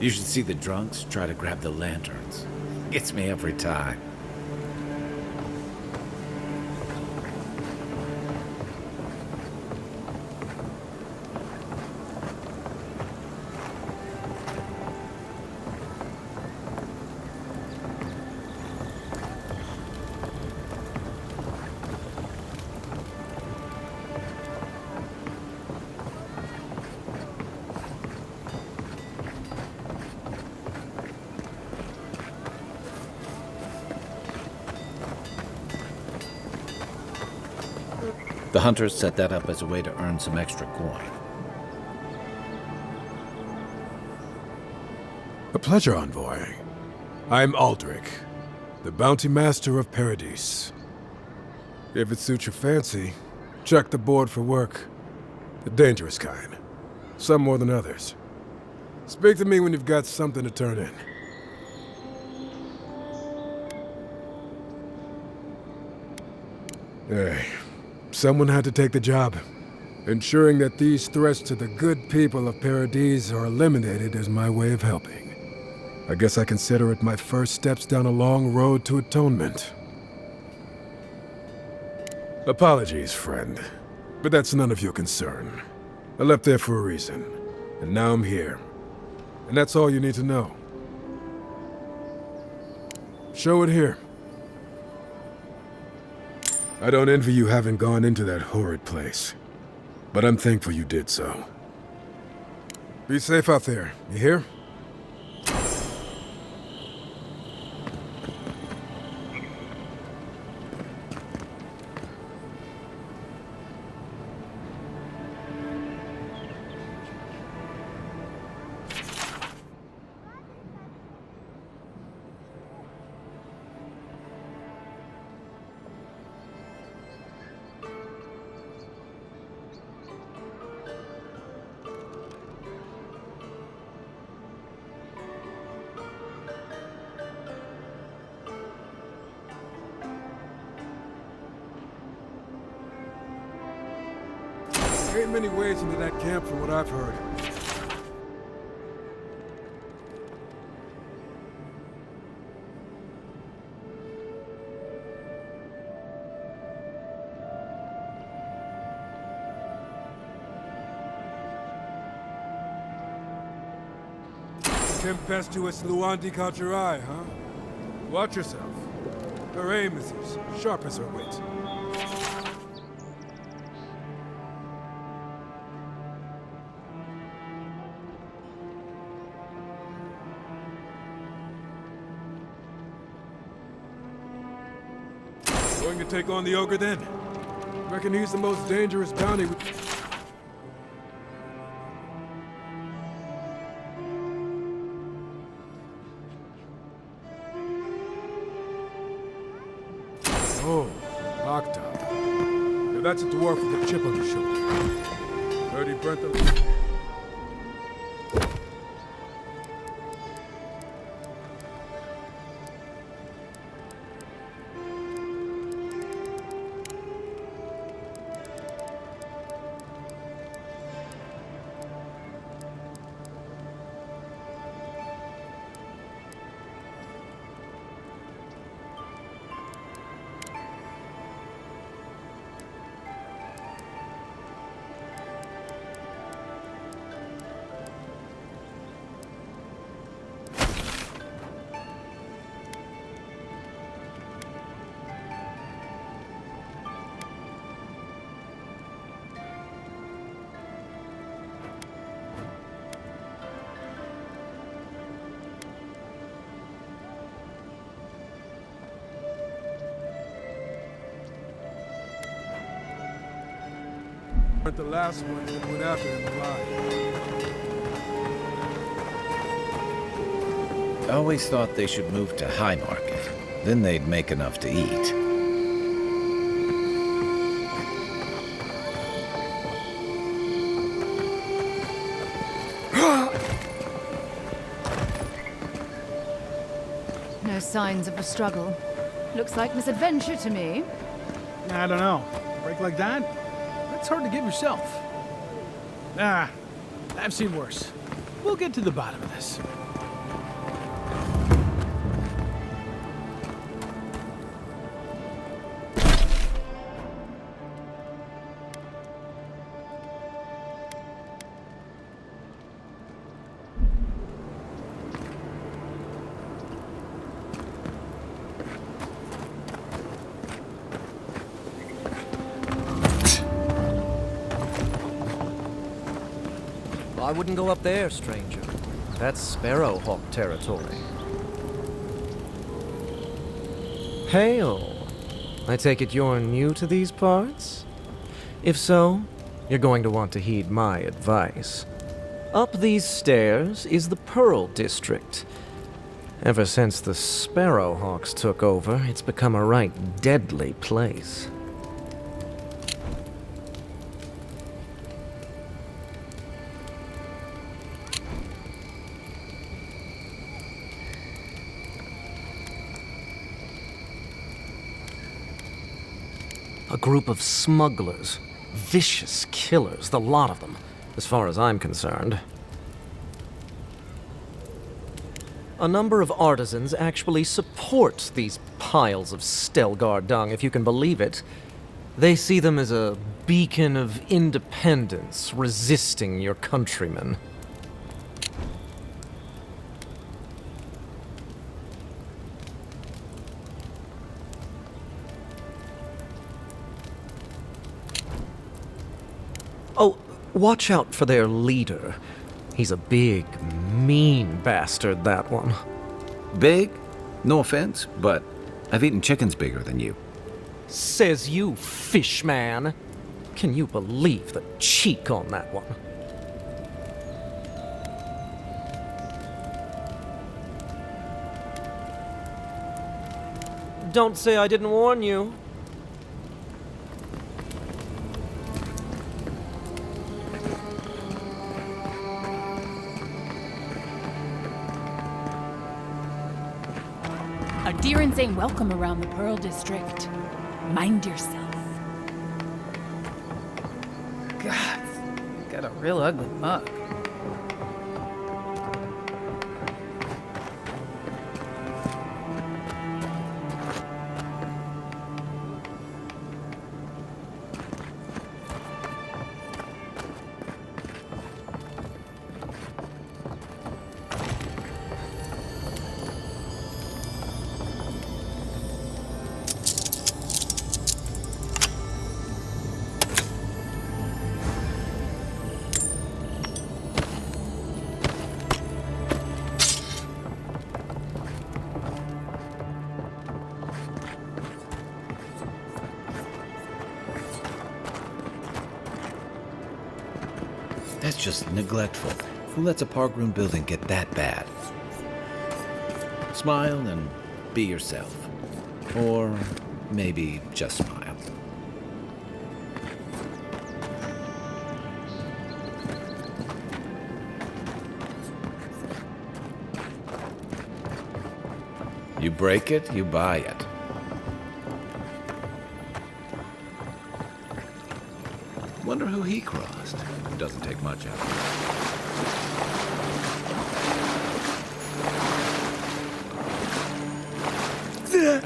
You should see the drunks try to grab the lanterns. Gets me every time. The hunters set that up as a way to earn some extra coin. A pleasure, Envoy. I'm Aldrich, the bounty master of Paradis. If it suits your fancy, check the board for work. The dangerous kind. Some more than others. Speak to me when you've got something to turn in. Hey, someone had to take the job. Ensuring that these threats to the good people of Paradis are eliminated is my way of helping. I guess I consider it my first steps down a long road to atonement. Apologies, friend, but that's none of your concern. I left there for a reason, and now I'm here. And that's all you need to know. Show it here. I don't envy you having gone into that horrid place, but I'm thankful you did so. Be safe out there, you hear? There ain't many ways into that camp from what I've heard. tempestuous Luandi caught your eye, huh? Watch yourself. Her aim is as sharp as her wit. Going to take on the ogre then? Reckon he's the most dangerous bounty we... Oh, Octa. Now that's a dwarf with a chip on his shoulder. Heard he burnt the... The last one that went after him alive. I always thought they should move to High Market. Then they'd make enough to eat. No signs of a struggle. Looks like misadventure to me. I don't know. A break like that? That's hard to give yourself. Ah, I've seen worse. We'll get to the bottom of this. I wouldn't go up there, stranger. That's Sparrowhawk territory. Hail! I take it you're new to these parts? If so, you're going to want to heed my advice. Up these stairs is the Pearl District. Ever since the Sparrowhawks took over, it's become a right deadly place. A group of smugglers. Vicious killers, the lot of them, as far as I'm concerned. A number of artisans actually support these piles of Stelgar dung, if you can believe it. They see them as a beacon of independence, resisting your countrymen. Oh, watch out for their leader. He's a big, mean bastard, that one. Big? No offense, but I've eaten chickens bigger than you. Says you, fishman. Can you believe the cheek on that one? Don't say I didn't warn you. Adherents ain't welcome around the Pearl District. Mind yourself. God, got a real ugly mug. That's just neglectful. Who lets a park-room building get that bad? Smile and be yourself. Or maybe just smile. You break it, you buy it. Wonder who he crossed. Doesn't take much out of it.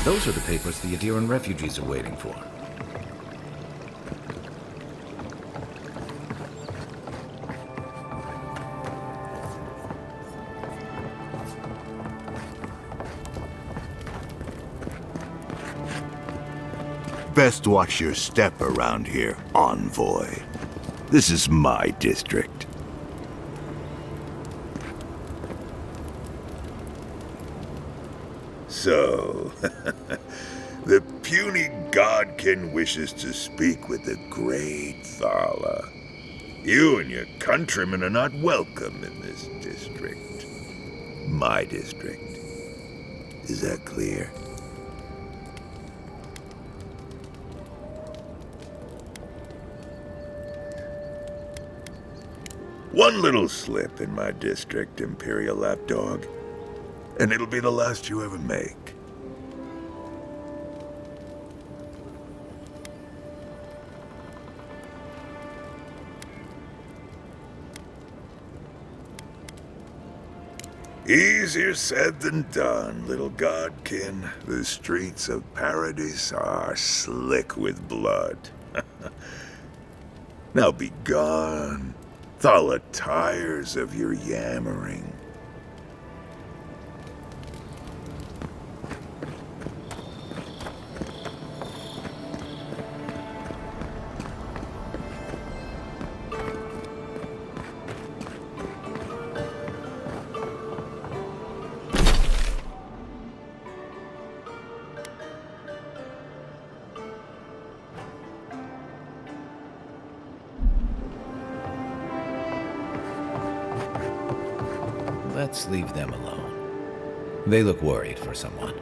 Those are the papers the Adiran refugees are waiting for. Best watch your step around here, envoy. This is my district. So, the puny godkin wishes to speak with the great Thala. You and your countrymen are not welcome in this district. My district. Is that clear? One little slip in my district, Imperial Lapdog, and it'll be the last you ever make. Easier said than done, little godkin. The streets of Paradis are slick with blood. Now be gone. Thala tires of your yammering. Let's leave them alone. They look worried for someone.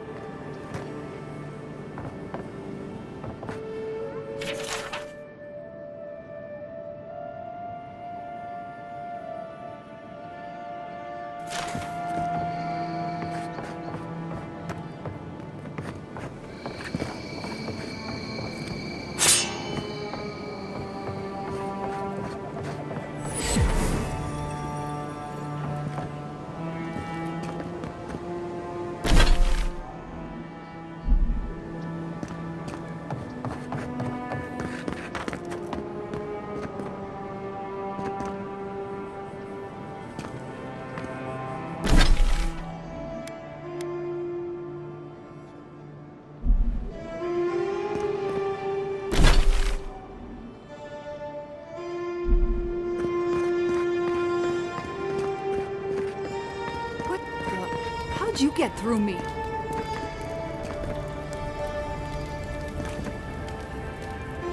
How'd you get through me?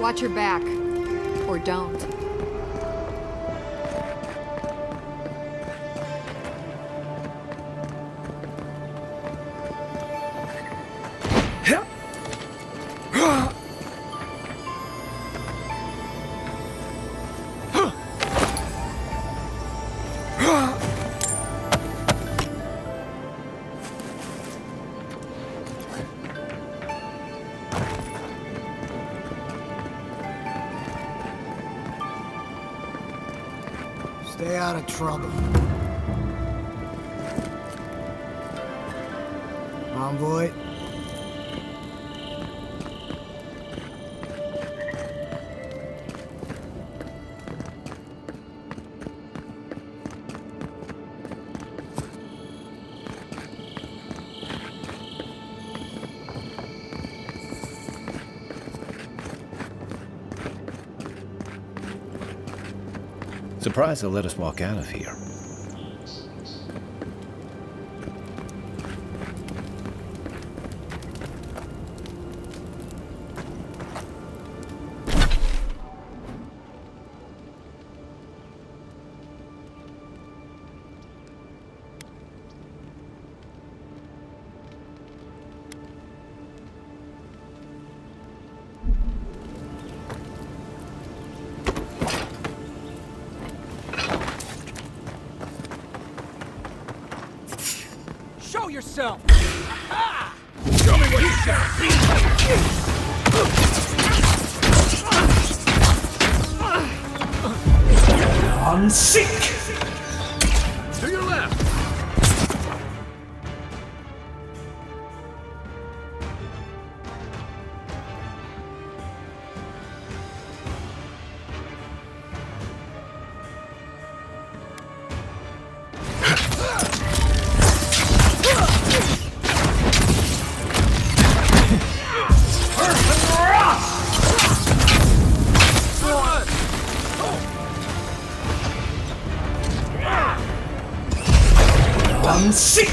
Watch your back. Or don't. Stay out of trouble. Envoy. Surprised they'll let us walk out of here. Show yourself! Show me what you got! I'm sick! To your left! I'm sick!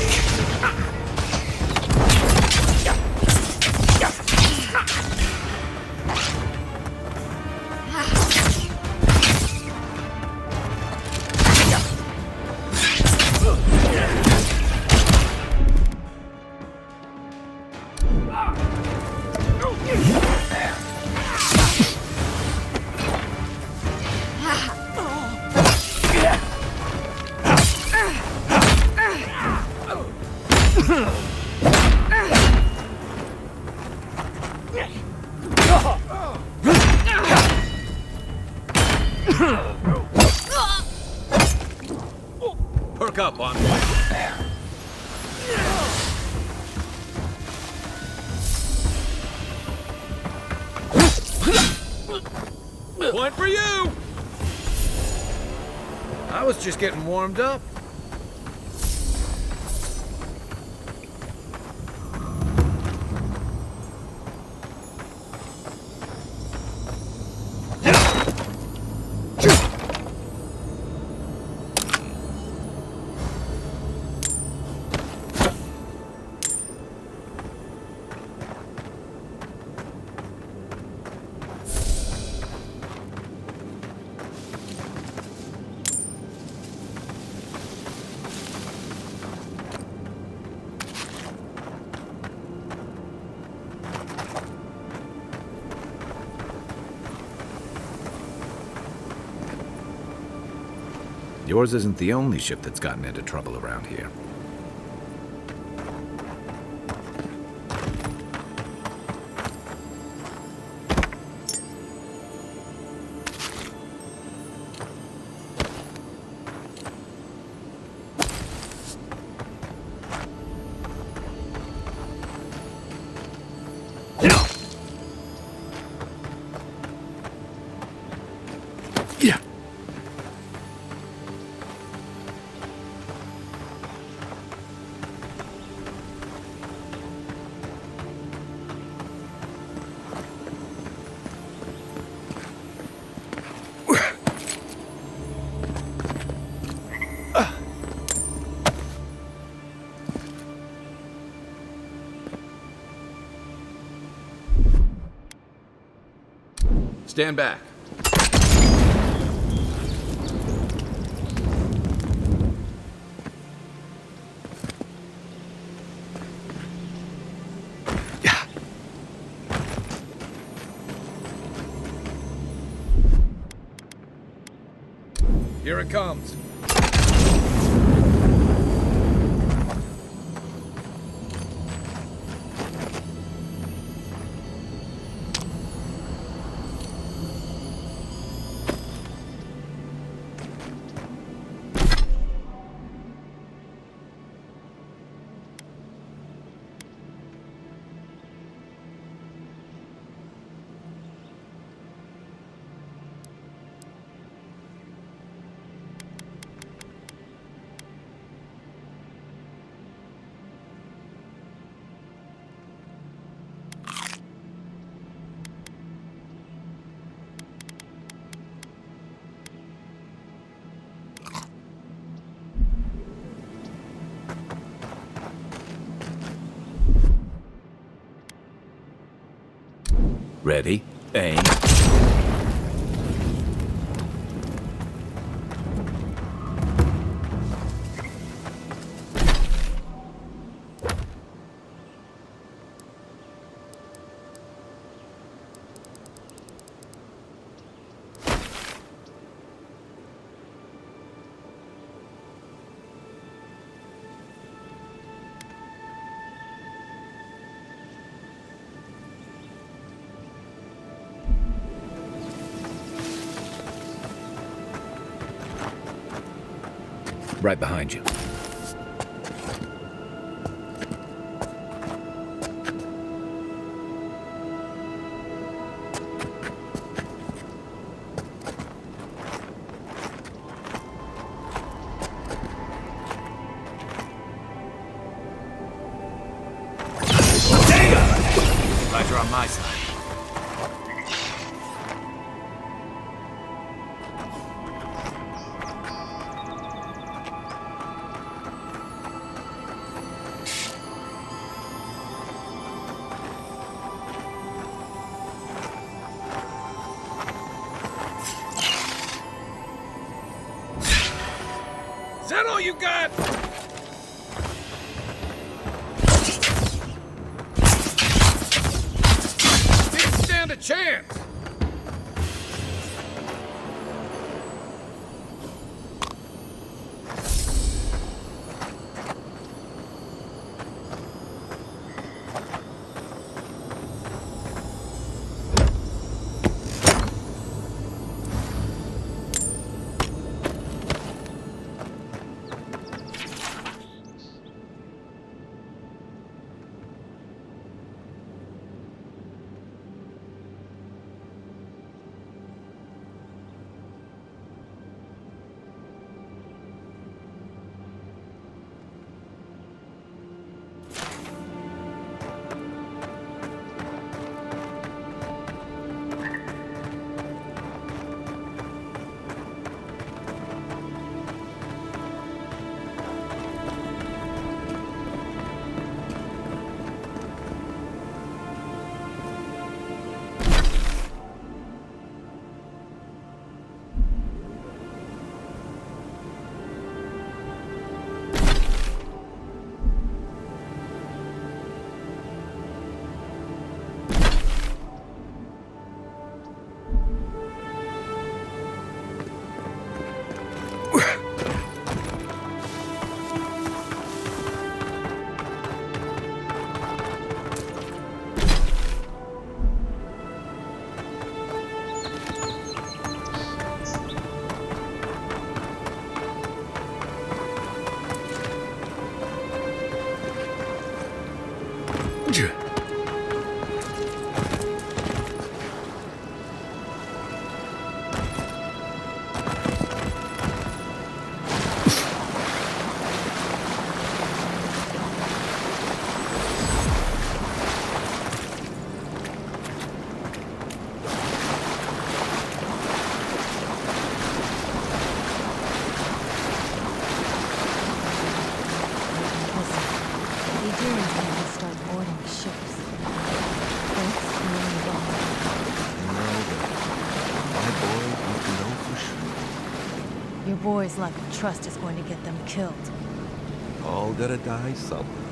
Perk up on Point for you! I was just getting warmed up. Yours isn't the only ship that's gotten into trouble around here. Stand back. Here it comes. Ready, aim. Right behind you. Glad you're on my side. Is that all you got? Didn't stand a chance. Your boy's lack of trust is going to get them killed. All gotta die somewhere.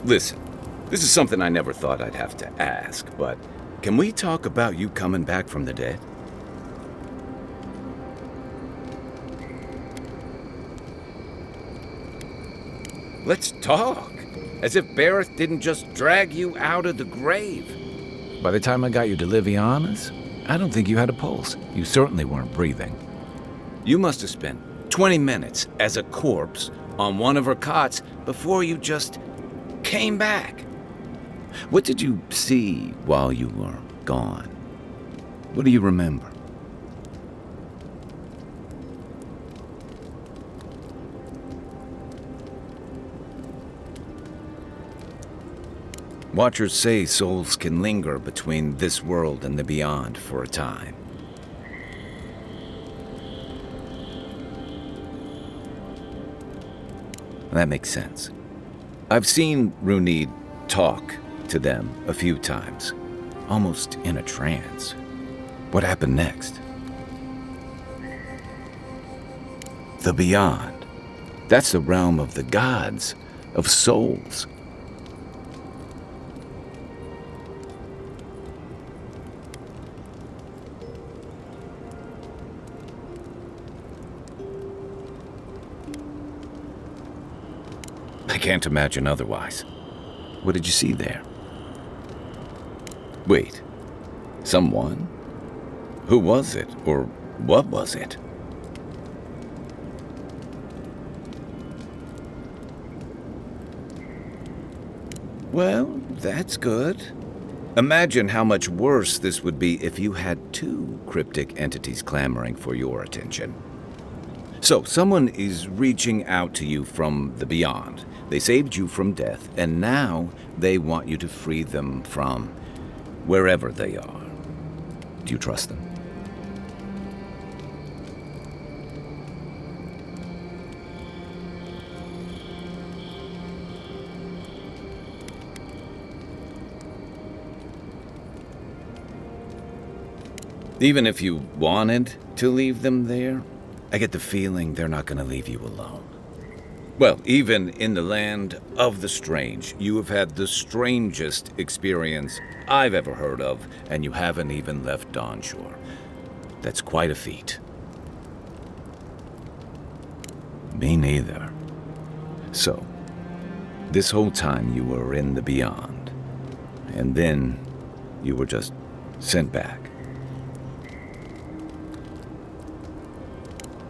Listen, this is something I never thought I'd have to ask, but can we talk about you coming back from the dead? Let's talk. As if Barrett didn't just drag you out of the grave. By the time I got you to Liviana's, I don't think you had a pulse. You certainly weren't breathing. You must have spent 20 minutes as a corpse on one of her cots before you just came back. What did you see while you were gone? What do you remember? Watchers say souls can linger between this world and the beyond for a time. That makes sense. I've seen Runid talk to them a few times, almost in a trance. What happened next? The beyond. That's the realm of the gods, of souls. I can't imagine otherwise. What did you see there? Wait, someone? Who was it, or what was it? Well, that's good. Imagine how much worse this would be if you had two cryptic entities clamoring for your attention. So, someone is reaching out to you from the beyond. They saved you from death, and now they want you to free them from wherever they are. Do you trust them? Even if you wanted to leave them there, I get the feeling they're not going to leave you alone. Well, even in the land of the strange, you have had the strangest experience I've ever heard of, and you haven't even left Dawnshore. That's quite a feat. Me neither. So, this whole time you were in the beyond, and then you were just sent back.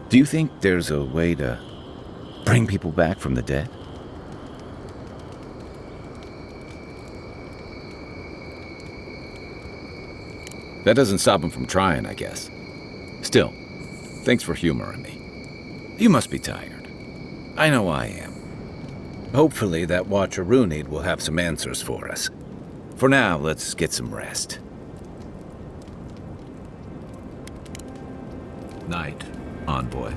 Do you think there's a way to bring people back from the dead? That doesn't stop them from trying, I guess. Still, thanks for humoring me. You must be tired. I know I am. Hopefully that Watcher Runid will have some answers for us. For now, let's get some rest. Night, envoy.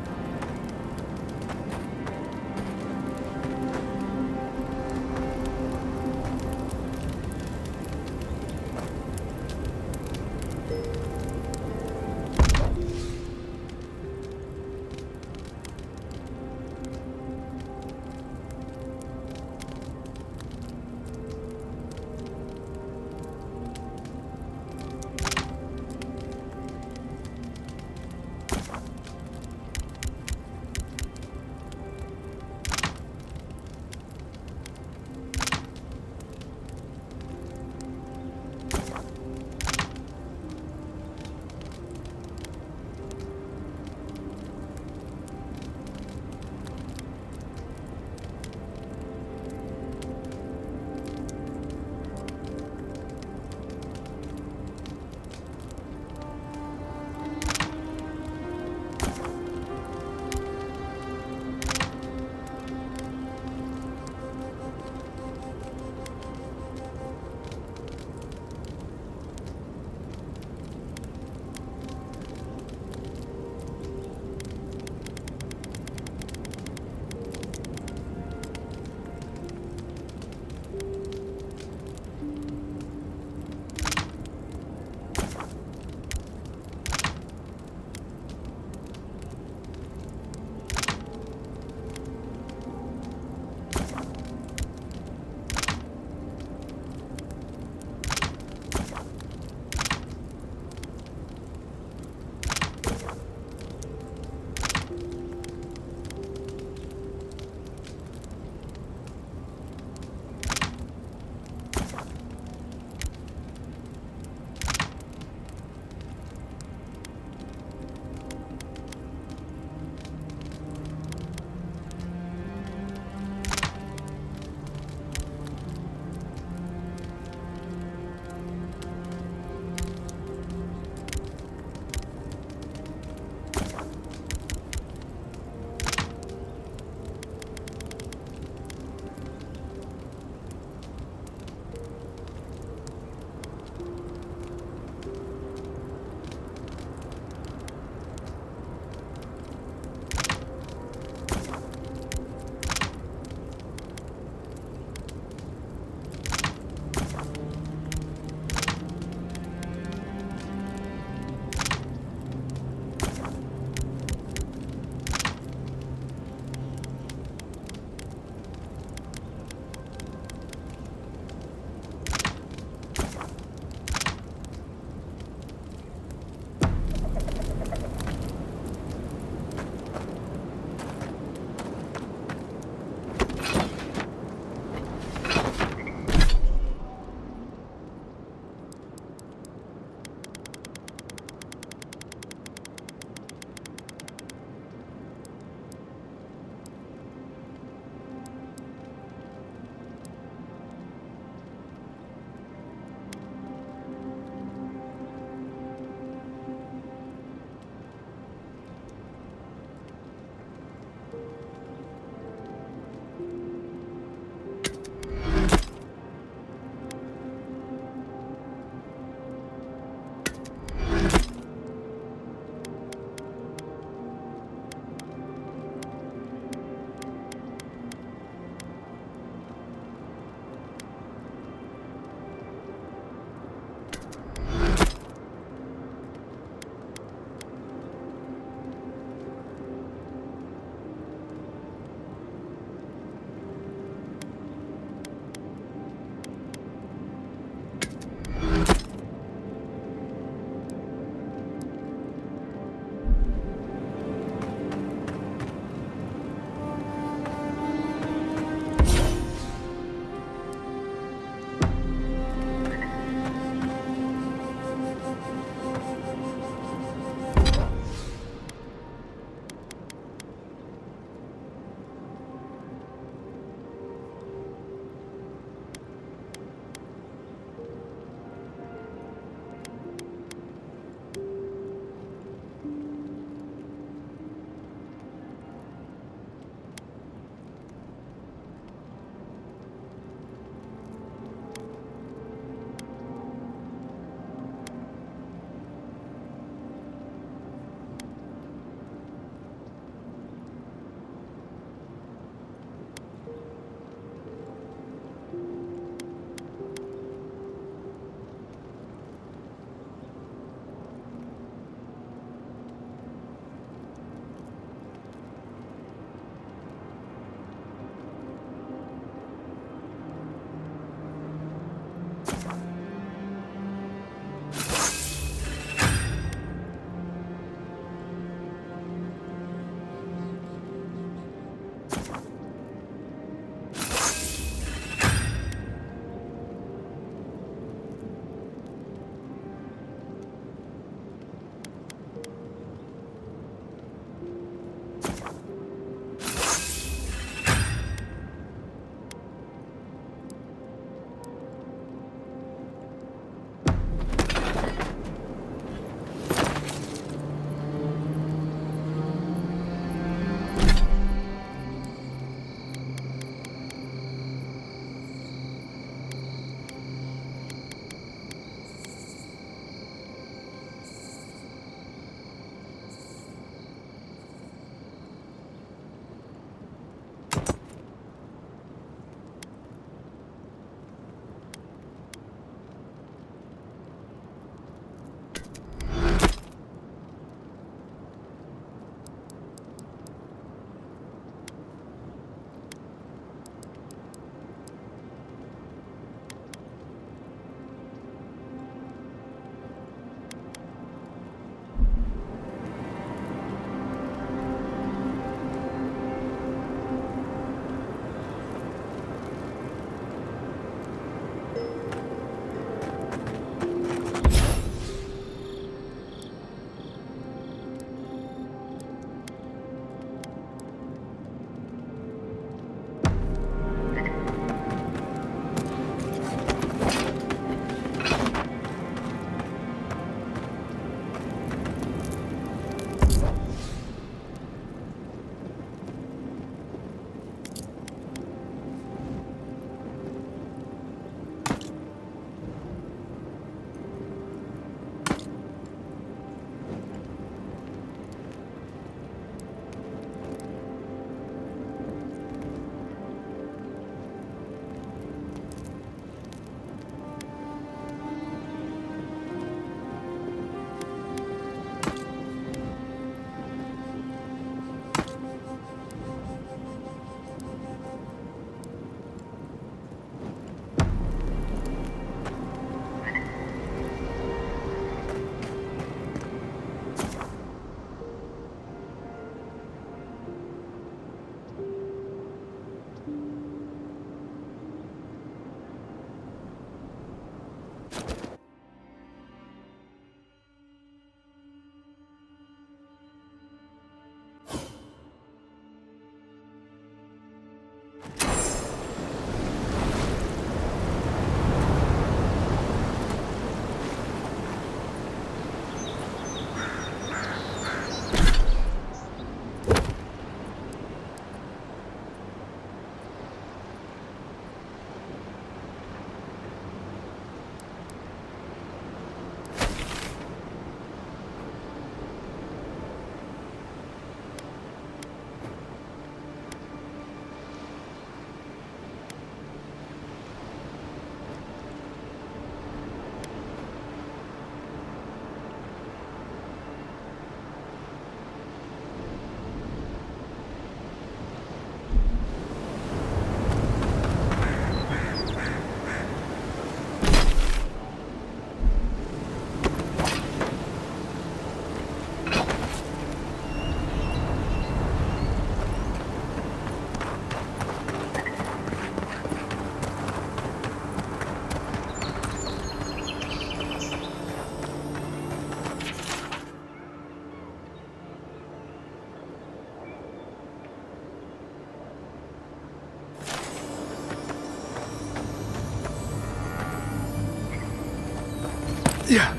Yeah.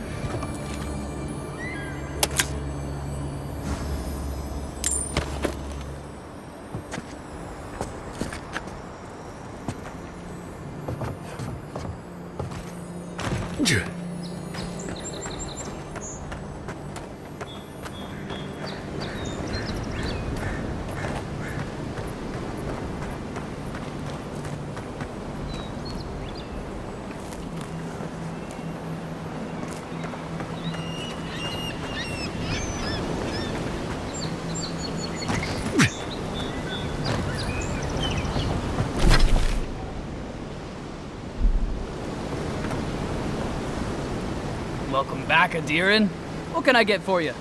Welcome back, Adiran. What can I get for you?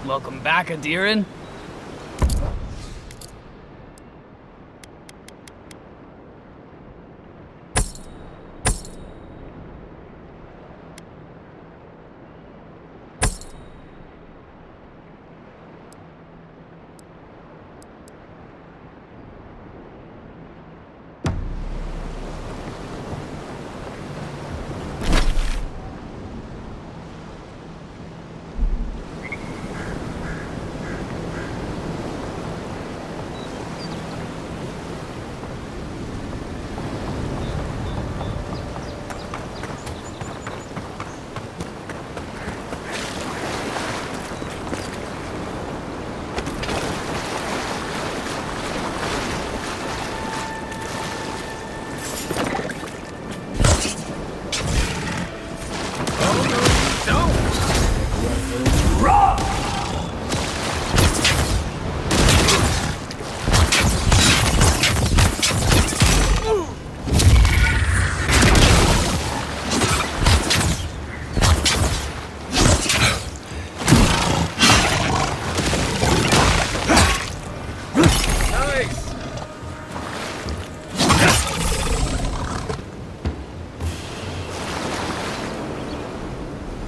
Welcome back, Adiran.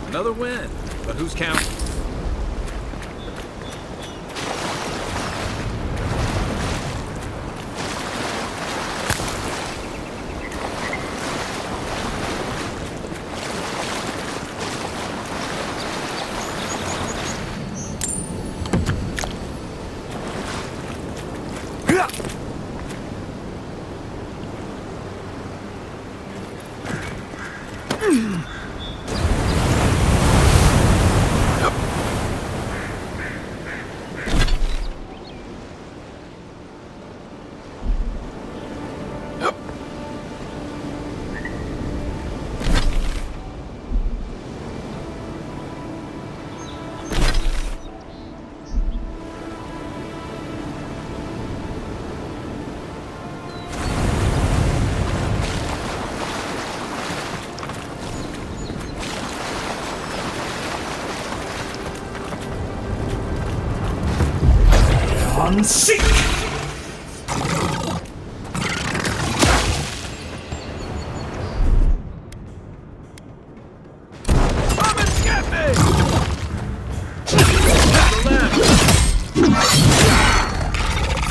Another win, but who's counting? Seek! Come and get me!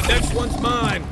Next one's mine.